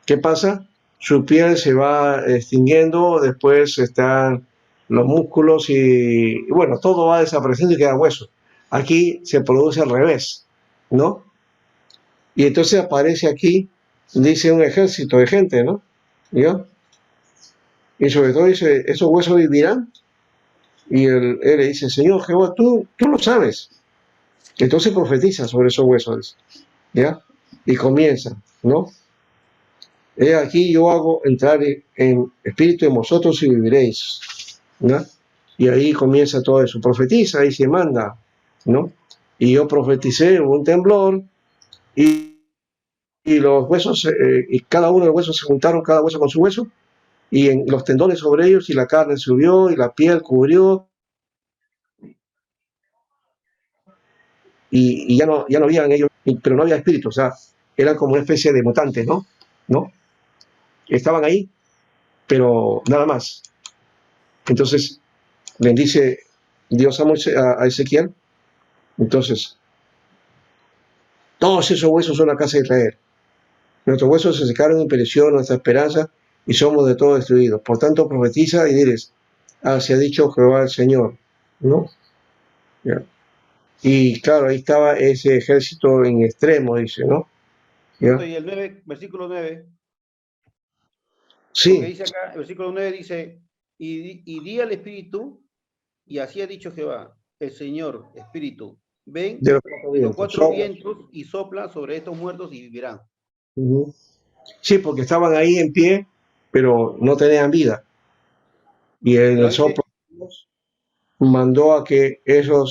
S1: ¿qué pasa? Su piel se va extinguiendo, después están los músculos y bueno, todo va desapareciendo y queda hueso. Aquí se produce al revés, ¿no? Y entonces aparece aquí, dice un ejército de gente, ¿no? ¿Ya? Y sobre todo dice, ¿esos huesos vivirán? Y él le dice, Señor Jehová, tú lo sabes. Entonces profetiza sobre esos huesos, ¿ya? Y comienza, ¿no? He aquí yo hago entrar en espíritu en vosotros y viviréis, ¿no? Y ahí comienza todo eso, profetiza y se manda, ¿no? Y yo profeticé, hubo un temblor y y los huesos, y cada uno de los huesos se juntaron, cada hueso con su hueso, y en los tendones sobre ellos, y la carne subió, y la piel cubrió, y ya no habían ellos, pero no había espíritu, o sea, eran como una especie de mutantes, ¿no? ¿No? Estaban ahí, pero nada más. Entonces, bendice Dios a Ezequiel. Entonces, todos esos huesos son la casa de Israel. Nuestros huesos se secaron y pereció nuestra esperanza, y somos de todo destruidos. Por tanto, profetiza y diles, así ha dicho Jehová el Señor, ¿no? ¿Ya? Y claro, ahí estaba ese ejército en extremo, dice, ¿no? ¿Ya?
S6: Y el 9, versículo 9, porque
S1: Sí,
S6: dice acá, el versículo 9 dice, y di al Espíritu, y así ha dicho Jehová, el Señor, Espíritu, ven
S1: de los cuatro
S6: de los
S1: vientos.
S6: cuatro vientos y sopla sobre estos muertos y vivirán.
S1: Sí, porque estaban ahí en pie, pero no tenían vida. Y en
S6: Pero
S1: el
S6: dice,
S1: soplo mandó a que esa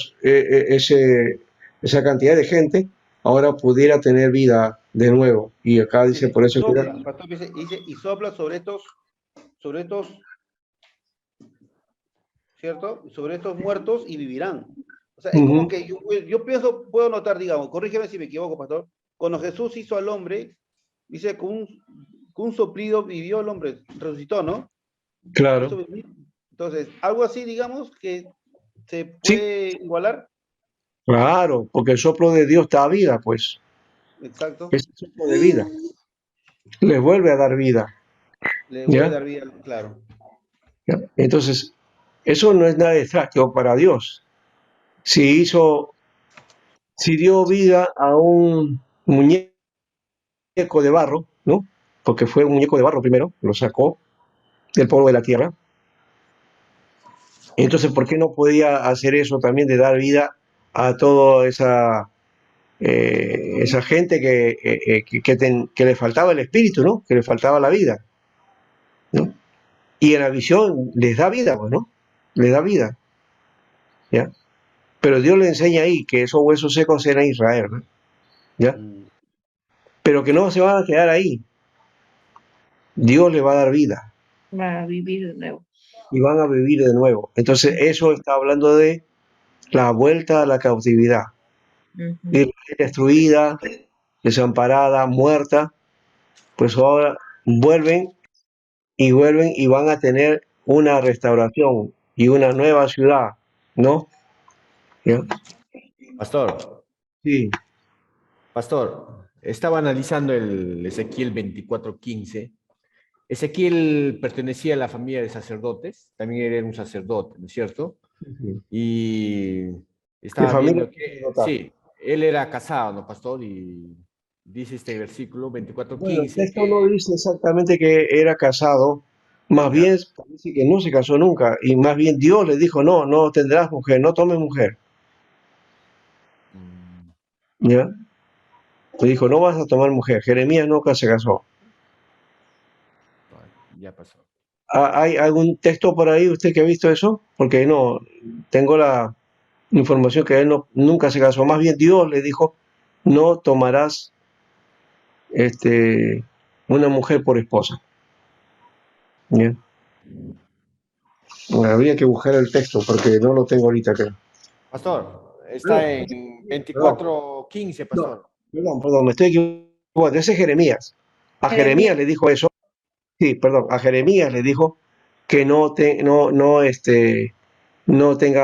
S1: cantidad de gente ahora pudiera tener vida de nuevo. Y acá dice,
S6: dice,
S1: por
S6: y
S1: eso que era,
S6: sopla, pastor, dice, y sopla sobre estos, ¿cierto? Sobre estos muertos y vivirán. O sea, es como que yo pienso, puedo notar, digamos, corrígeme si me equivoco, pastor, cuando Jesús hizo al hombre, dice, con un soplido vivió el hombre, resucitó, ¿no?
S1: claro,
S6: Hizo vivir. Entonces, algo así, digamos, que se
S1: sí,
S6: puede igualar.
S1: claro, porque el soplo de Dios da vida, pues,
S6: Exacto.
S1: es el soplo de vida, les vuelve a dar vida,
S6: Le vuelve a
S1: ¿ya?
S6: dar vida, claro.
S1: ¿Ya? Entonces, eso no es nada extraño para Dios. Si si dio vida a un muñeco de barro, ¿no? Porque fue un muñeco de barro primero, lo sacó del polvo de la tierra. Entonces, ¿por qué no podía hacer eso también de dar vida a toda esa gente que le faltaba el espíritu, ¿no? Que le faltaba la vida, ¿no? Y en la visión les da vida, pues, ¿no? Les da vida, ¿ya? Pero Dios le enseña ahí que esos huesos secos eran Israel, ¿no? ¿Ya? Pero que no se van a quedar ahí. Dios le va a dar vida
S5: Va a vivir de nuevo.
S1: y van a vivir de nuevo. Entonces, eso está hablando de la vuelta a la cautividad. Israel destruida, desamparada, muerta, pues ahora vuelven y van a tener una restauración y una nueva ciudad, ¿no? ¿Ya?
S7: Pastor,
S1: Sí,
S7: pastor, estaba analizando el Ezequiel 24:15. Ezequiel pertenecía a la familia de sacerdotes, también era un sacerdote, ¿no es cierto? Y
S1: de
S7: estaba
S1: familia
S7: viendo que,
S1: sacerdotal.
S7: sí, él era casado, ¿no, pastor? Y dice este versículo
S1: Bueno, el
S7: 24:15
S1: texto no
S7: que,
S1: dice exactamente que era casado, más
S7: ya,
S1: bien parece que no se casó nunca, y más bien Dios le dijo, no, no tendrás mujer, no tomes mujer,
S7: mm,
S1: ¿ya? Le dijo, no vas a tomar mujer. Jeremías nunca se casó.
S7: ya pasó.
S1: ¿Hay algún texto por ahí usted que ha visto eso? Porque no, tengo la información que él nunca se casó. Más bien Dios le dijo, no tomarás una mujer por esposa. Bien. Bueno, habría que buscar el texto porque no lo tengo ahorita acá.
S7: Pastor, está
S1: No,
S7: en
S1: perdón,
S7: 24:15,
S1: no,
S7: pastor.
S1: perdón, me estoy equivocando. Ese es Jeremías. A
S5: Jeremías.
S1: Jeremías le dijo eso. Sí, perdón, a Jeremías le dijo que no tenga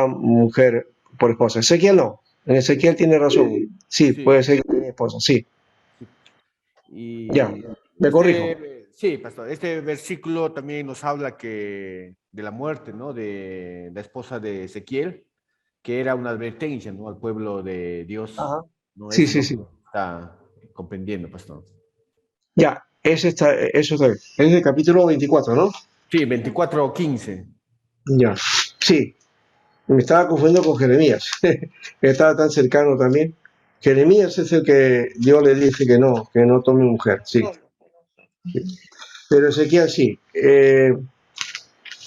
S1: mujer por esposa. Ezequiel no. En Ezequiel tiene razón. Sí,
S7: Sí,
S1: puede ser que tenga esposa. Sí, ya,
S7: y
S1: me corrijo.
S7: sí, pastor, este versículo también nos habla de la muerte, ¿no? De la esposa de Ezequiel, que era una advertencia, ¿no? Al pueblo de Dios,
S1: Ajá.
S7: ¿no?
S1: Sí,
S7: Eso es
S1: sí,
S7: lo que
S1: sí.
S7: está comprendiendo, pastor.
S1: Ya, eso está bien. Es el capítulo 24, ¿no?
S7: Sí, 24:15.
S1: Ya. Sí, me estaba confundiendo con Jeremías. Estaba tan cercano también. Jeremías es el que Dios le dice que no tome mujer, sí. Pero Ezequiel sí.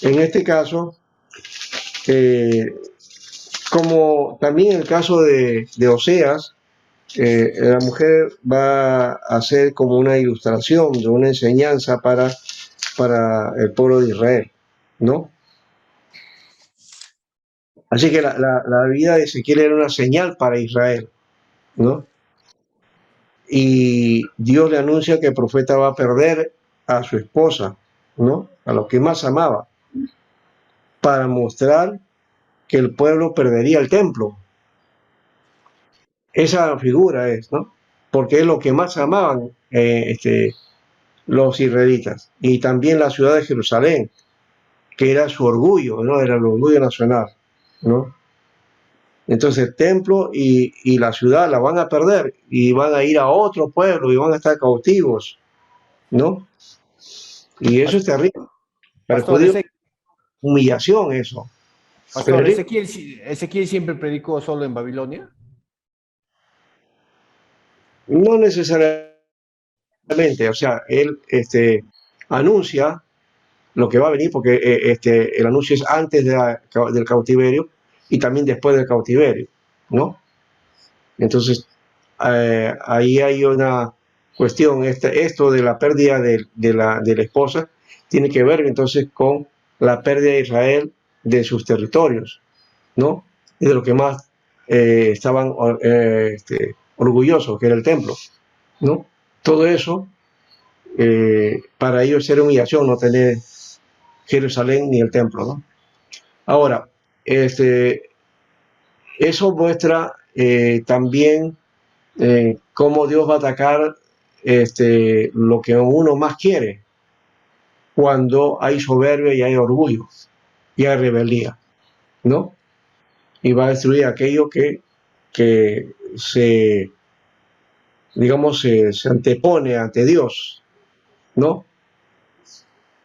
S1: En este caso, como también el caso de Oseas, la mujer va a ser como una ilustración de una enseñanza para el pueblo de Israel, ¿no? Así que la vida de Ezequiel era una señal para Israel, ¿no? Y Dios le anuncia que el profeta va a perder a su esposa, ¿no? A lo que más amaba, para mostrar que el pueblo perdería el templo. Esa figura es, ¿no? Porque es lo que más amaban los israelitas. Y también la ciudad de Jerusalén, que era su orgullo, ¿no? Era el orgullo nacional, ¿no? Entonces el templo y la ciudad la van a perder y van a ir a otro pueblo y van a estar cautivos, ¿no? Y eso es terrible. Para el
S7: Pastor,
S1: judío, humillación eso.
S7: Pastor, ¿Ezequiel siempre predicó solo en Babilonia?
S1: No necesariamente, o sea, él anuncia lo que va a venir, porque el anuncio es antes del cautiverio y también después del cautiverio, ¿no? Entonces, ahí hay una cuestión, esto de la pérdida de la esposa tiene que ver entonces con la pérdida de Israel de sus territorios, ¿no? Y de lo que más estaban orgullosos, que era el templo, ¿no? Todo eso, para ellos era humillación no tener Jerusalén ni el templo, ¿no? Ahora, eso muestra también cómo Dios va a atacar lo que uno más quiere cuando hay soberbia y hay orgullo y hay rebeldía, ¿no? Y va a destruir aquello que digamos, se antepone ante Dios, ¿no?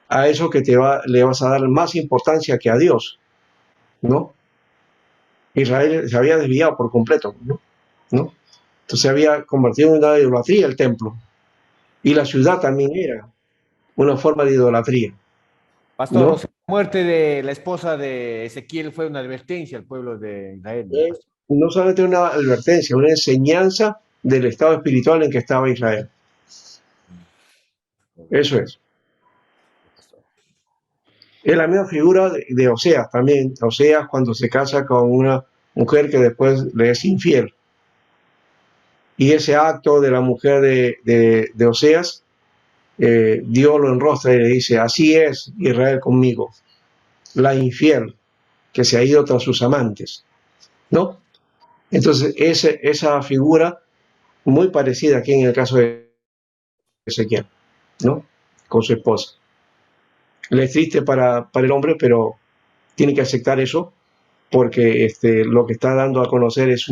S1: A eso que le vas a dar más importancia que a Dios, ¿no? Israel se había desviado por completo, ¿no? Entonces se había convertido en una idolatría el templo. Y la ciudad también era una forma de idolatría,
S7: Pastor, o
S1: ¿no?
S7: sea, la muerte de la esposa de Ezequiel fue una advertencia al pueblo de Israel, ¿no, pastor?
S1: No solamente una advertencia, una enseñanza del estado espiritual en que estaba Israel. Eso es. Es la misma figura de Oseas también. Oseas cuando se casa con una mujer que después le es infiel. Y ese acto de la mujer de Oseas, Dios lo enrostra y le dice, así es Israel conmigo, la infiel que se ha ido tras sus amantes, ¿no? Entonces, esa figura muy parecida aquí en el caso de Ezequiel, ¿no? Con su esposa. Le es triste para el hombre, pero tiene que aceptar eso porque lo que está dando a conocer es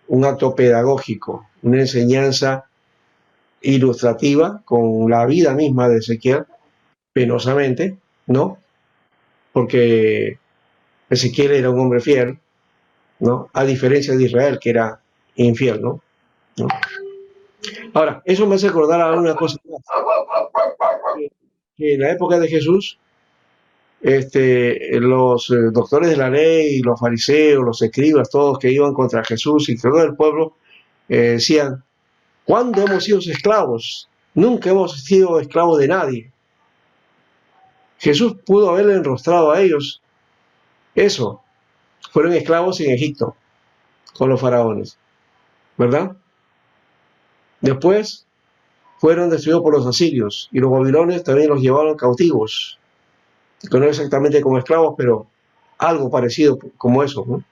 S1: un acto pedagógico, una enseñanza ilustrativa con la vida misma de Ezequiel, penosamente, ¿no? Porque Ezequiel era un hombre fiel, ¿no? A diferencia de Israel, que era infiel, ¿no? Ahora, eso me hace acordar a una cosa más, que en la época de Jesús, los doctores de la ley, los fariseos, los escribas, todos que iban contra Jesús y todo el pueblo, decían, ¿cuándo hemos sido esclavos? Nunca hemos sido esclavos de nadie. Jesús pudo haberle enrostrado a ellos eso. Fueron esclavos en Egipto con los faraones, ¿verdad? Después fueron destruidos por los asirios y los babilonios también los llevaron cautivos, que no exactamente como esclavos, pero algo parecido como eso, ¿no?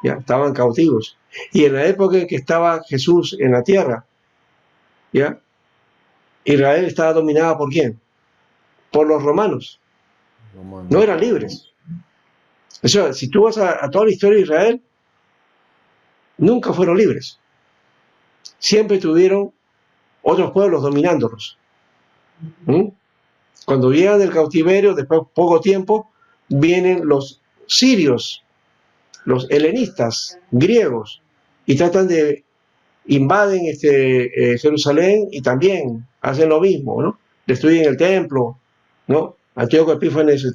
S1: Ya estaban cautivos. Y en la época en que estaba Jesús en la tierra, ya Israel estaba dominada por ¿quién? Por los romanos. No eran libres. O sea, si tú vas a toda la historia de Israel, nunca fueron libres. Siempre tuvieron otros pueblos dominándolos. ¿Mm? Cuando llegan del cautiverio, después de poco tiempo, vienen los sirios, los helenistas, griegos, y tratan de invaden Jerusalén y también hacen lo mismo, ¿no? Destruyen el templo, ¿no? Antíoco Epífanes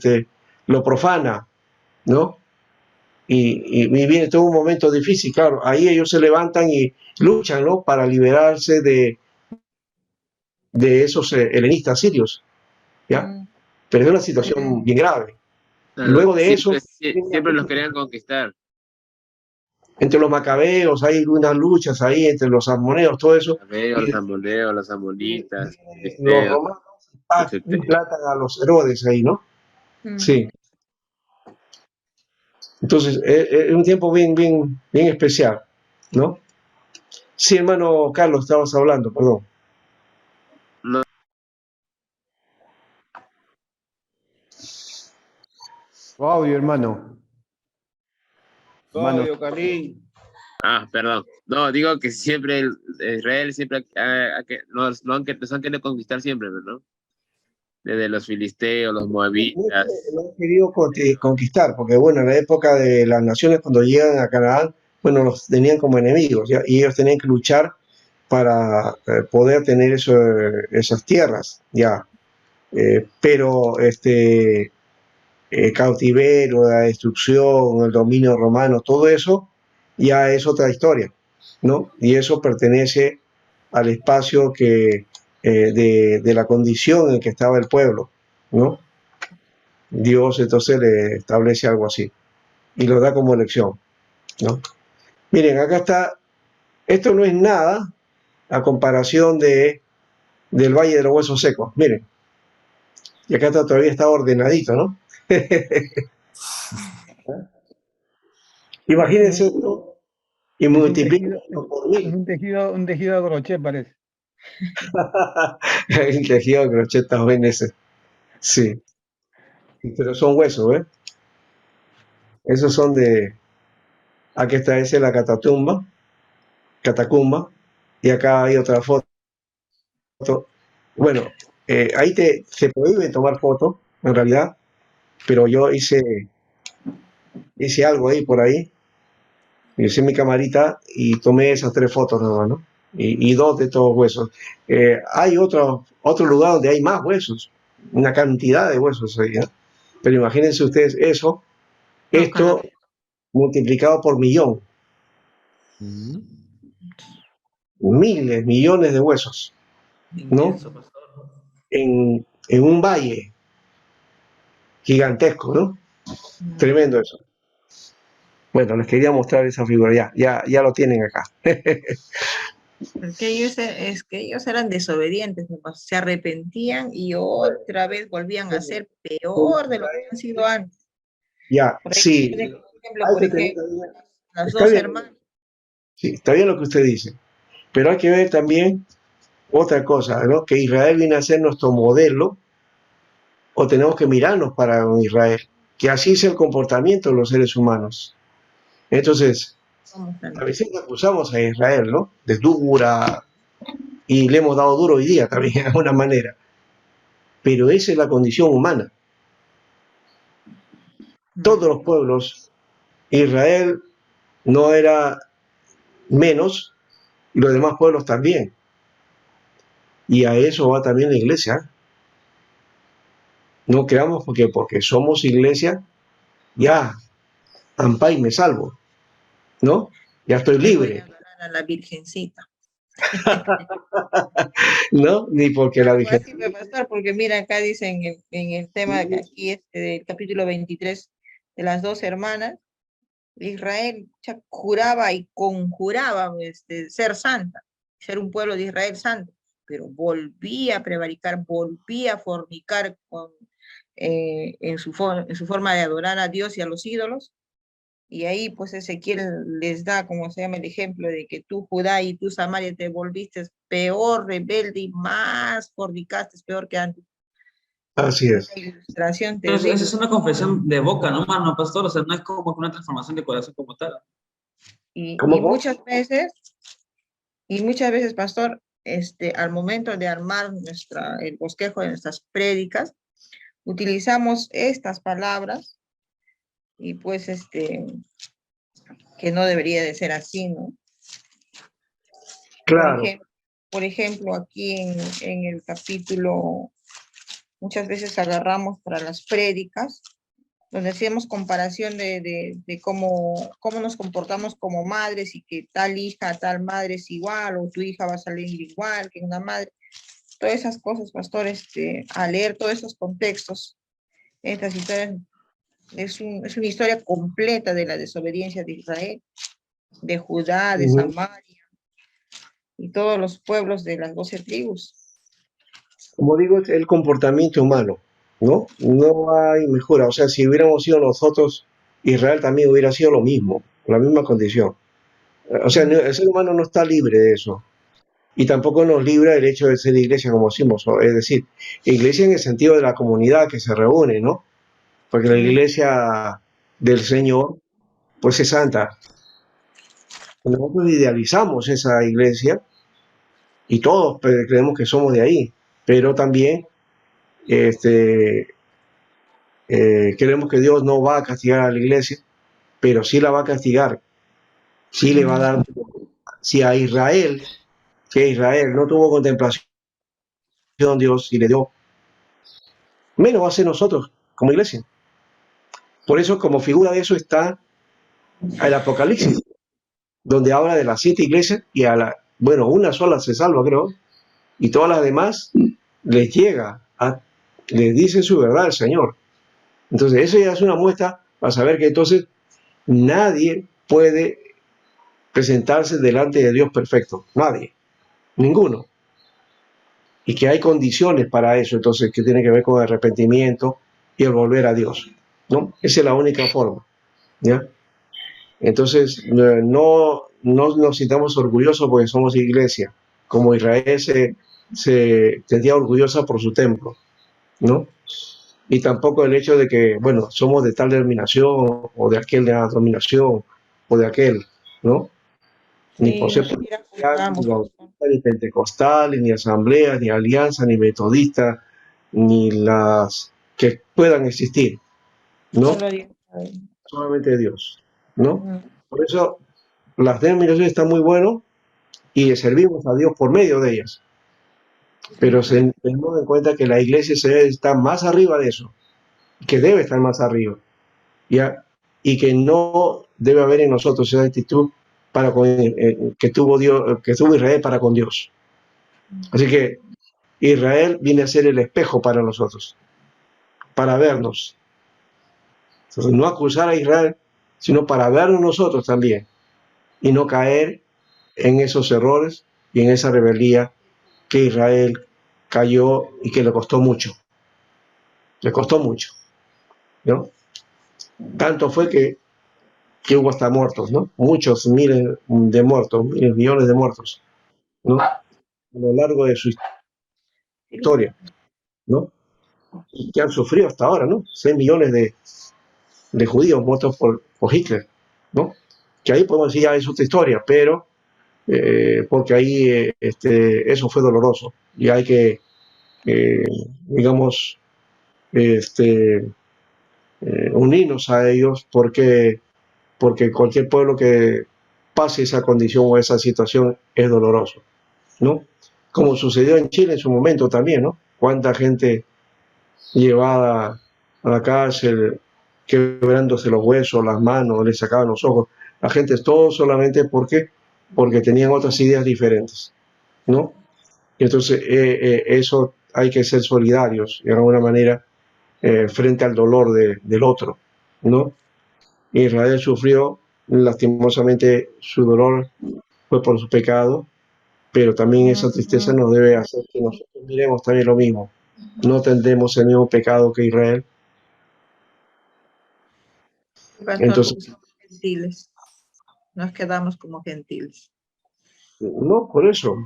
S1: lo profana, ¿no? y viene todo un momento difícil, claro, ahí ellos se levantan y luchan, ¿no? Para liberarse de esos helenistas sirios, ¿ya? Pero es una situación bien grave.
S8: Claro,
S1: Luego de eso,
S8: siempre los querían conquistar.
S1: entre los macabeos hay unas luchas ahí entre los armoneos, todo eso,
S8: Los ammoneos, los amonitas,
S1: los
S8: filisteos,
S1: romanos
S8: los eteos.
S1: platan a los Herodes ahí, ¿no? Sí. Entonces, es un tiempo bien especial, ¿no? Sí, hermano Carlos, estabas hablando, perdón.
S8: No.
S7: Tu audio, hermano.
S6: Audio, Carlín.
S8: Ah, perdón. No, digo que siempre Israel siempre nos han querido conquistar siempre, ¿no? Desde los filisteos, los moabitas.
S1: No han querido conquistar, porque bueno, en la época de las naciones, cuando llegan a Canaán, bueno, los tenían como enemigos, ¿ya? Y ellos tenían que luchar para poder tener esas tierras, ya. Pero cautiverio, la destrucción, el dominio romano, todo eso ya es otra historia, ¿no? Y eso pertenece al espacio de la condición en que estaba el pueblo, ¿no? Dios entonces le establece algo así y lo da como elección, ¿no? Miren, acá está, esto no es nada a comparación del Valle de los Huesos Secos, miren, y acá todavía está ordenadito, ¿no? Imagínense esto y multipliquen por 1000.
S2: Un tejido de crochet parece.
S1: El tejido de crochet también ese, sí, pero son huesos, ¿eh? Esos son aquí está ese la catacumba, y acá hay otra foto. Bueno, ahí se prohíbe tomar fotos, en realidad, pero yo hice algo ahí por ahí, hice mi camarita y tomé esas 3 fotos nada más, ¿no? Y 2 de estos huesos. Hay otro lugar donde hay más huesos, una cantidad de huesos ahí, ¿eh? Pero imagínense ustedes eso, esto multiplicado por millón. Miles, millones de huesos, ¿no? En un valle gigantesco, ¿no? Tremendo eso. Bueno, les quería mostrar esa figura, ya lo tienen acá.
S5: Porque es que ellos eran desobedientes, ¿no? Se arrepentían y otra vez volvían a ser peor de lo que han sido antes.
S1: Ya, sí.
S5: Por ejemplo, las
S1: Está
S5: dos
S1: bien,
S5: hermanas.
S1: sí, está bien lo que usted dice, pero hay que ver también otra cosa, ¿no? Que Israel viene a ser nuestro modelo, o tenemos que mirarnos para Israel, que así es el comportamiento de los seres humanos. Entonces, a veces acusamos a Israel, ¿no? De dura, y le hemos dado duro hoy día también, de alguna manera. Pero esa es la condición humana. Todos los pueblos, Israel no era menos, y los demás pueblos también. Y a eso va también la iglesia. No creamos porque somos iglesia, ya, ampay me salvo, ¿no? Ya estoy libre.
S5: Voy a adorar a la Virgencita.
S1: ¿No? Ni porque la Virgen.
S5: Así, pastor, porque mira, acá dice en el tema que aquí del capítulo 23 de las 2 hermanas, Israel juraba y conjuraba ser santa, ser un pueblo de Israel santo, pero volvía a prevaricar, volvía a fornicar en su forma de adorar a Dios y a los ídolos. Y ahí pues Ezequiel les da, como se llama, el ejemplo de que tú, Judá, y tú, Samaria, te volviste peor, rebelde y más fornicaste, peor que antes.
S1: Así es.
S5: Una ilustración
S9: Entonces,
S5: terrible.
S9: esa es una confesión de boca, ¿no, mano, pastor? O sea, no es como una transformación de corazón como tal.
S5: Y muchas veces, pastor, al momento de armar el bosquejo de nuestras prédicas, utilizamos estas palabras y pues que no debería de ser así, ¿no?
S1: Claro.
S5: Por ejemplo, aquí en el capítulo, muchas veces agarramos para las prédicas donde hacíamos comparación de cómo nos comportamos como madres y que tal hija, tal madre es igual, o tu hija va a salir igual que una madre. Todas esas cosas, pastor, al leer todos esos contextos, estas historias, es una historia completa de la desobediencia de Israel, de Judá, de Samaria y todos los pueblos de las 12 tribus.
S1: Como digo, es el comportamiento humano, ¿no? No hay mejora. O sea, si hubiéramos sido nosotros, Israel también hubiera sido lo mismo, la misma condición. O sea, el ser humano no está libre de eso. Y tampoco nos libra el hecho de ser iglesia como decimos, es decir, iglesia en el sentido de la comunidad que se reúne, ¿no? Porque la iglesia del Señor, pues es santa. Nosotros idealizamos esa iglesia y todos creemos que somos de ahí, pero también creemos que Dios no va a castigar a la iglesia, pero sí la va a castigar, sí le va a dar, si a Israel, que Israel no tuvo contemplación Dios y le dio, menos va a ser nosotros como iglesia. Por eso, como figura de eso está el Apocalipsis, donde habla de las 7 iglesias y una sola se salva, creo, y todas las demás les les dice su verdad el Señor. Entonces, eso ya es una muestra para saber que entonces nadie puede presentarse delante de Dios perfecto, nadie, ninguno. Y que hay condiciones para eso, entonces, que tiene que ver con el arrepentimiento y el volver a Dios, ¿no? Esa es la única forma, ¿ya? Entonces, no nos sintamos orgullosos porque somos iglesia, como Israel se sentía orgullosa por su templo, ¿no? Y tampoco el hecho de que, bueno, somos de tal denominación o de aquel de la denominación o de aquel, ¿no? Ni por ser ni bautista, ni pentecostal, ni asambleas, ni alianza, ni metodista, ni las que puedan existir, ¿no? Solamente Dios, ¿no? Por eso las denominaciones están muy buenas y servimos a Dios por medio de ellas. Pero tenemos en cuenta que la iglesia está más arriba de eso, que debe estar más arriba, ¿ya? Y que no debe haber en nosotros esa actitud que tuvo Israel para con Dios. Así que Israel viene a ser el espejo para nosotros, para vernos. Entonces, no acusar a Israel, sino para vernos nosotros también y no caer en esos errores y en esa rebeldía que Israel cayó y que le costó mucho. Le costó mucho, ¿no? Tanto fue que hubo hasta muertos, ¿no? Muchos miles de muertos, millones de muertos, ¿no? A lo largo de su historia, ¿no? Y que han sufrido hasta ahora, ¿no? 6 millones de judíos muertos por Hitler, ¿no? Que ahí podemos decir ya es otra historia, pero porque ahí eso fue doloroso y hay que, digamos, unirnos a ellos porque cualquier pueblo que pase esa condición o esa situación es doloroso, ¿no? Como sucedió en Chile en su momento también, ¿no? Cuánta gente llevada a la cárcel, quebrándose los huesos, las manos, le sacaban los ojos. La gente es todo solamente porque tenían otras ideas diferentes, ¿no? Y entonces eso hay que ser solidarios de alguna manera frente al dolor del otro, ¿no? Israel sufrió lastimosamente su dolor, fue por su pecado, pero también esa tristeza nos debe hacer que nosotros miremos también lo mismo. No tendremos el mismo pecado que Israel.
S5: Entonces, gentiles. Nos quedamos como gentiles.
S1: No, por eso.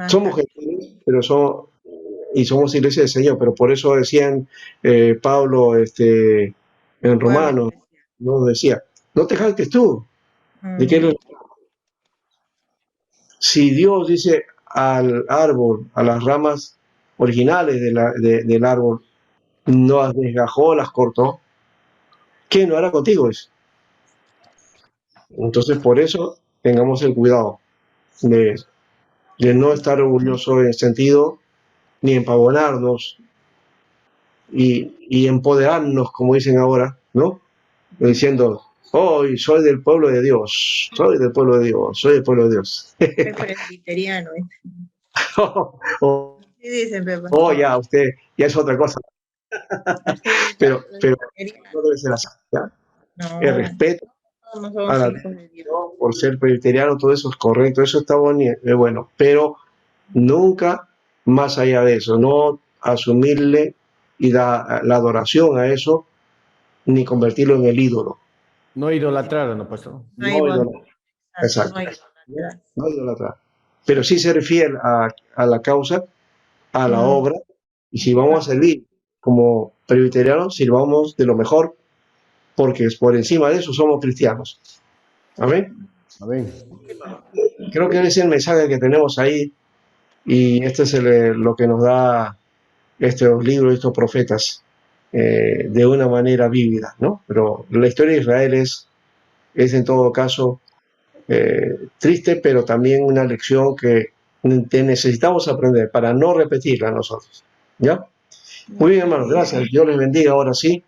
S1: Somos gentiles, pero somos iglesia del Señor, pero por eso decían Pablo en Romanos, nos decía, no te jactes tú. ¿De qué? Si Dios dice al árbol, a las ramas originales del árbol, no las desgajó, las cortó, ¿qué no hará contigo eso? Entonces, por eso tengamos el cuidado de no estar orgulloso en sentido ni empavonarnos y empoderarnos, como dicen ahora, ¿no? Diciendo, hoy soy del pueblo de Dios, soy del pueblo de Dios, soy del pueblo de Dios.
S5: Soy presbiteriano. Sí, dicen, Pepa.
S1: Ya, usted, ya es otra cosa. pero no debe ser así, ¿ya?
S5: No,
S1: El respeto
S5: no
S1: a
S5: somos
S1: la
S5: hijos de Dios.
S1: por ser presbiteriano, todo eso es correcto, eso está bueno, pero nunca más allá de eso, no asumirle y dar la adoración a eso, ni convertirlo en el ídolo.
S7: No idolatrar, ¿no, pastor?
S1: No idolatrar. Exacto. No idolatrar. Pero sí ser fiel a la causa, a la obra, y si vamos a servir como presbiterianos, sirvamos de lo mejor, porque es por encima de eso somos cristianos. Amén.
S7: Amén.
S1: Creo que ese es el mensaje que tenemos ahí, y este es lo que nos da estos libros, estos profetas, de una manera vívida, ¿no? Pero la historia de Israel es en todo caso triste, pero también una lección que necesitamos aprender para no repetirla nosotros, ¿ya? Muy bien, hermanos, gracias. Dios les bendiga ahora sí.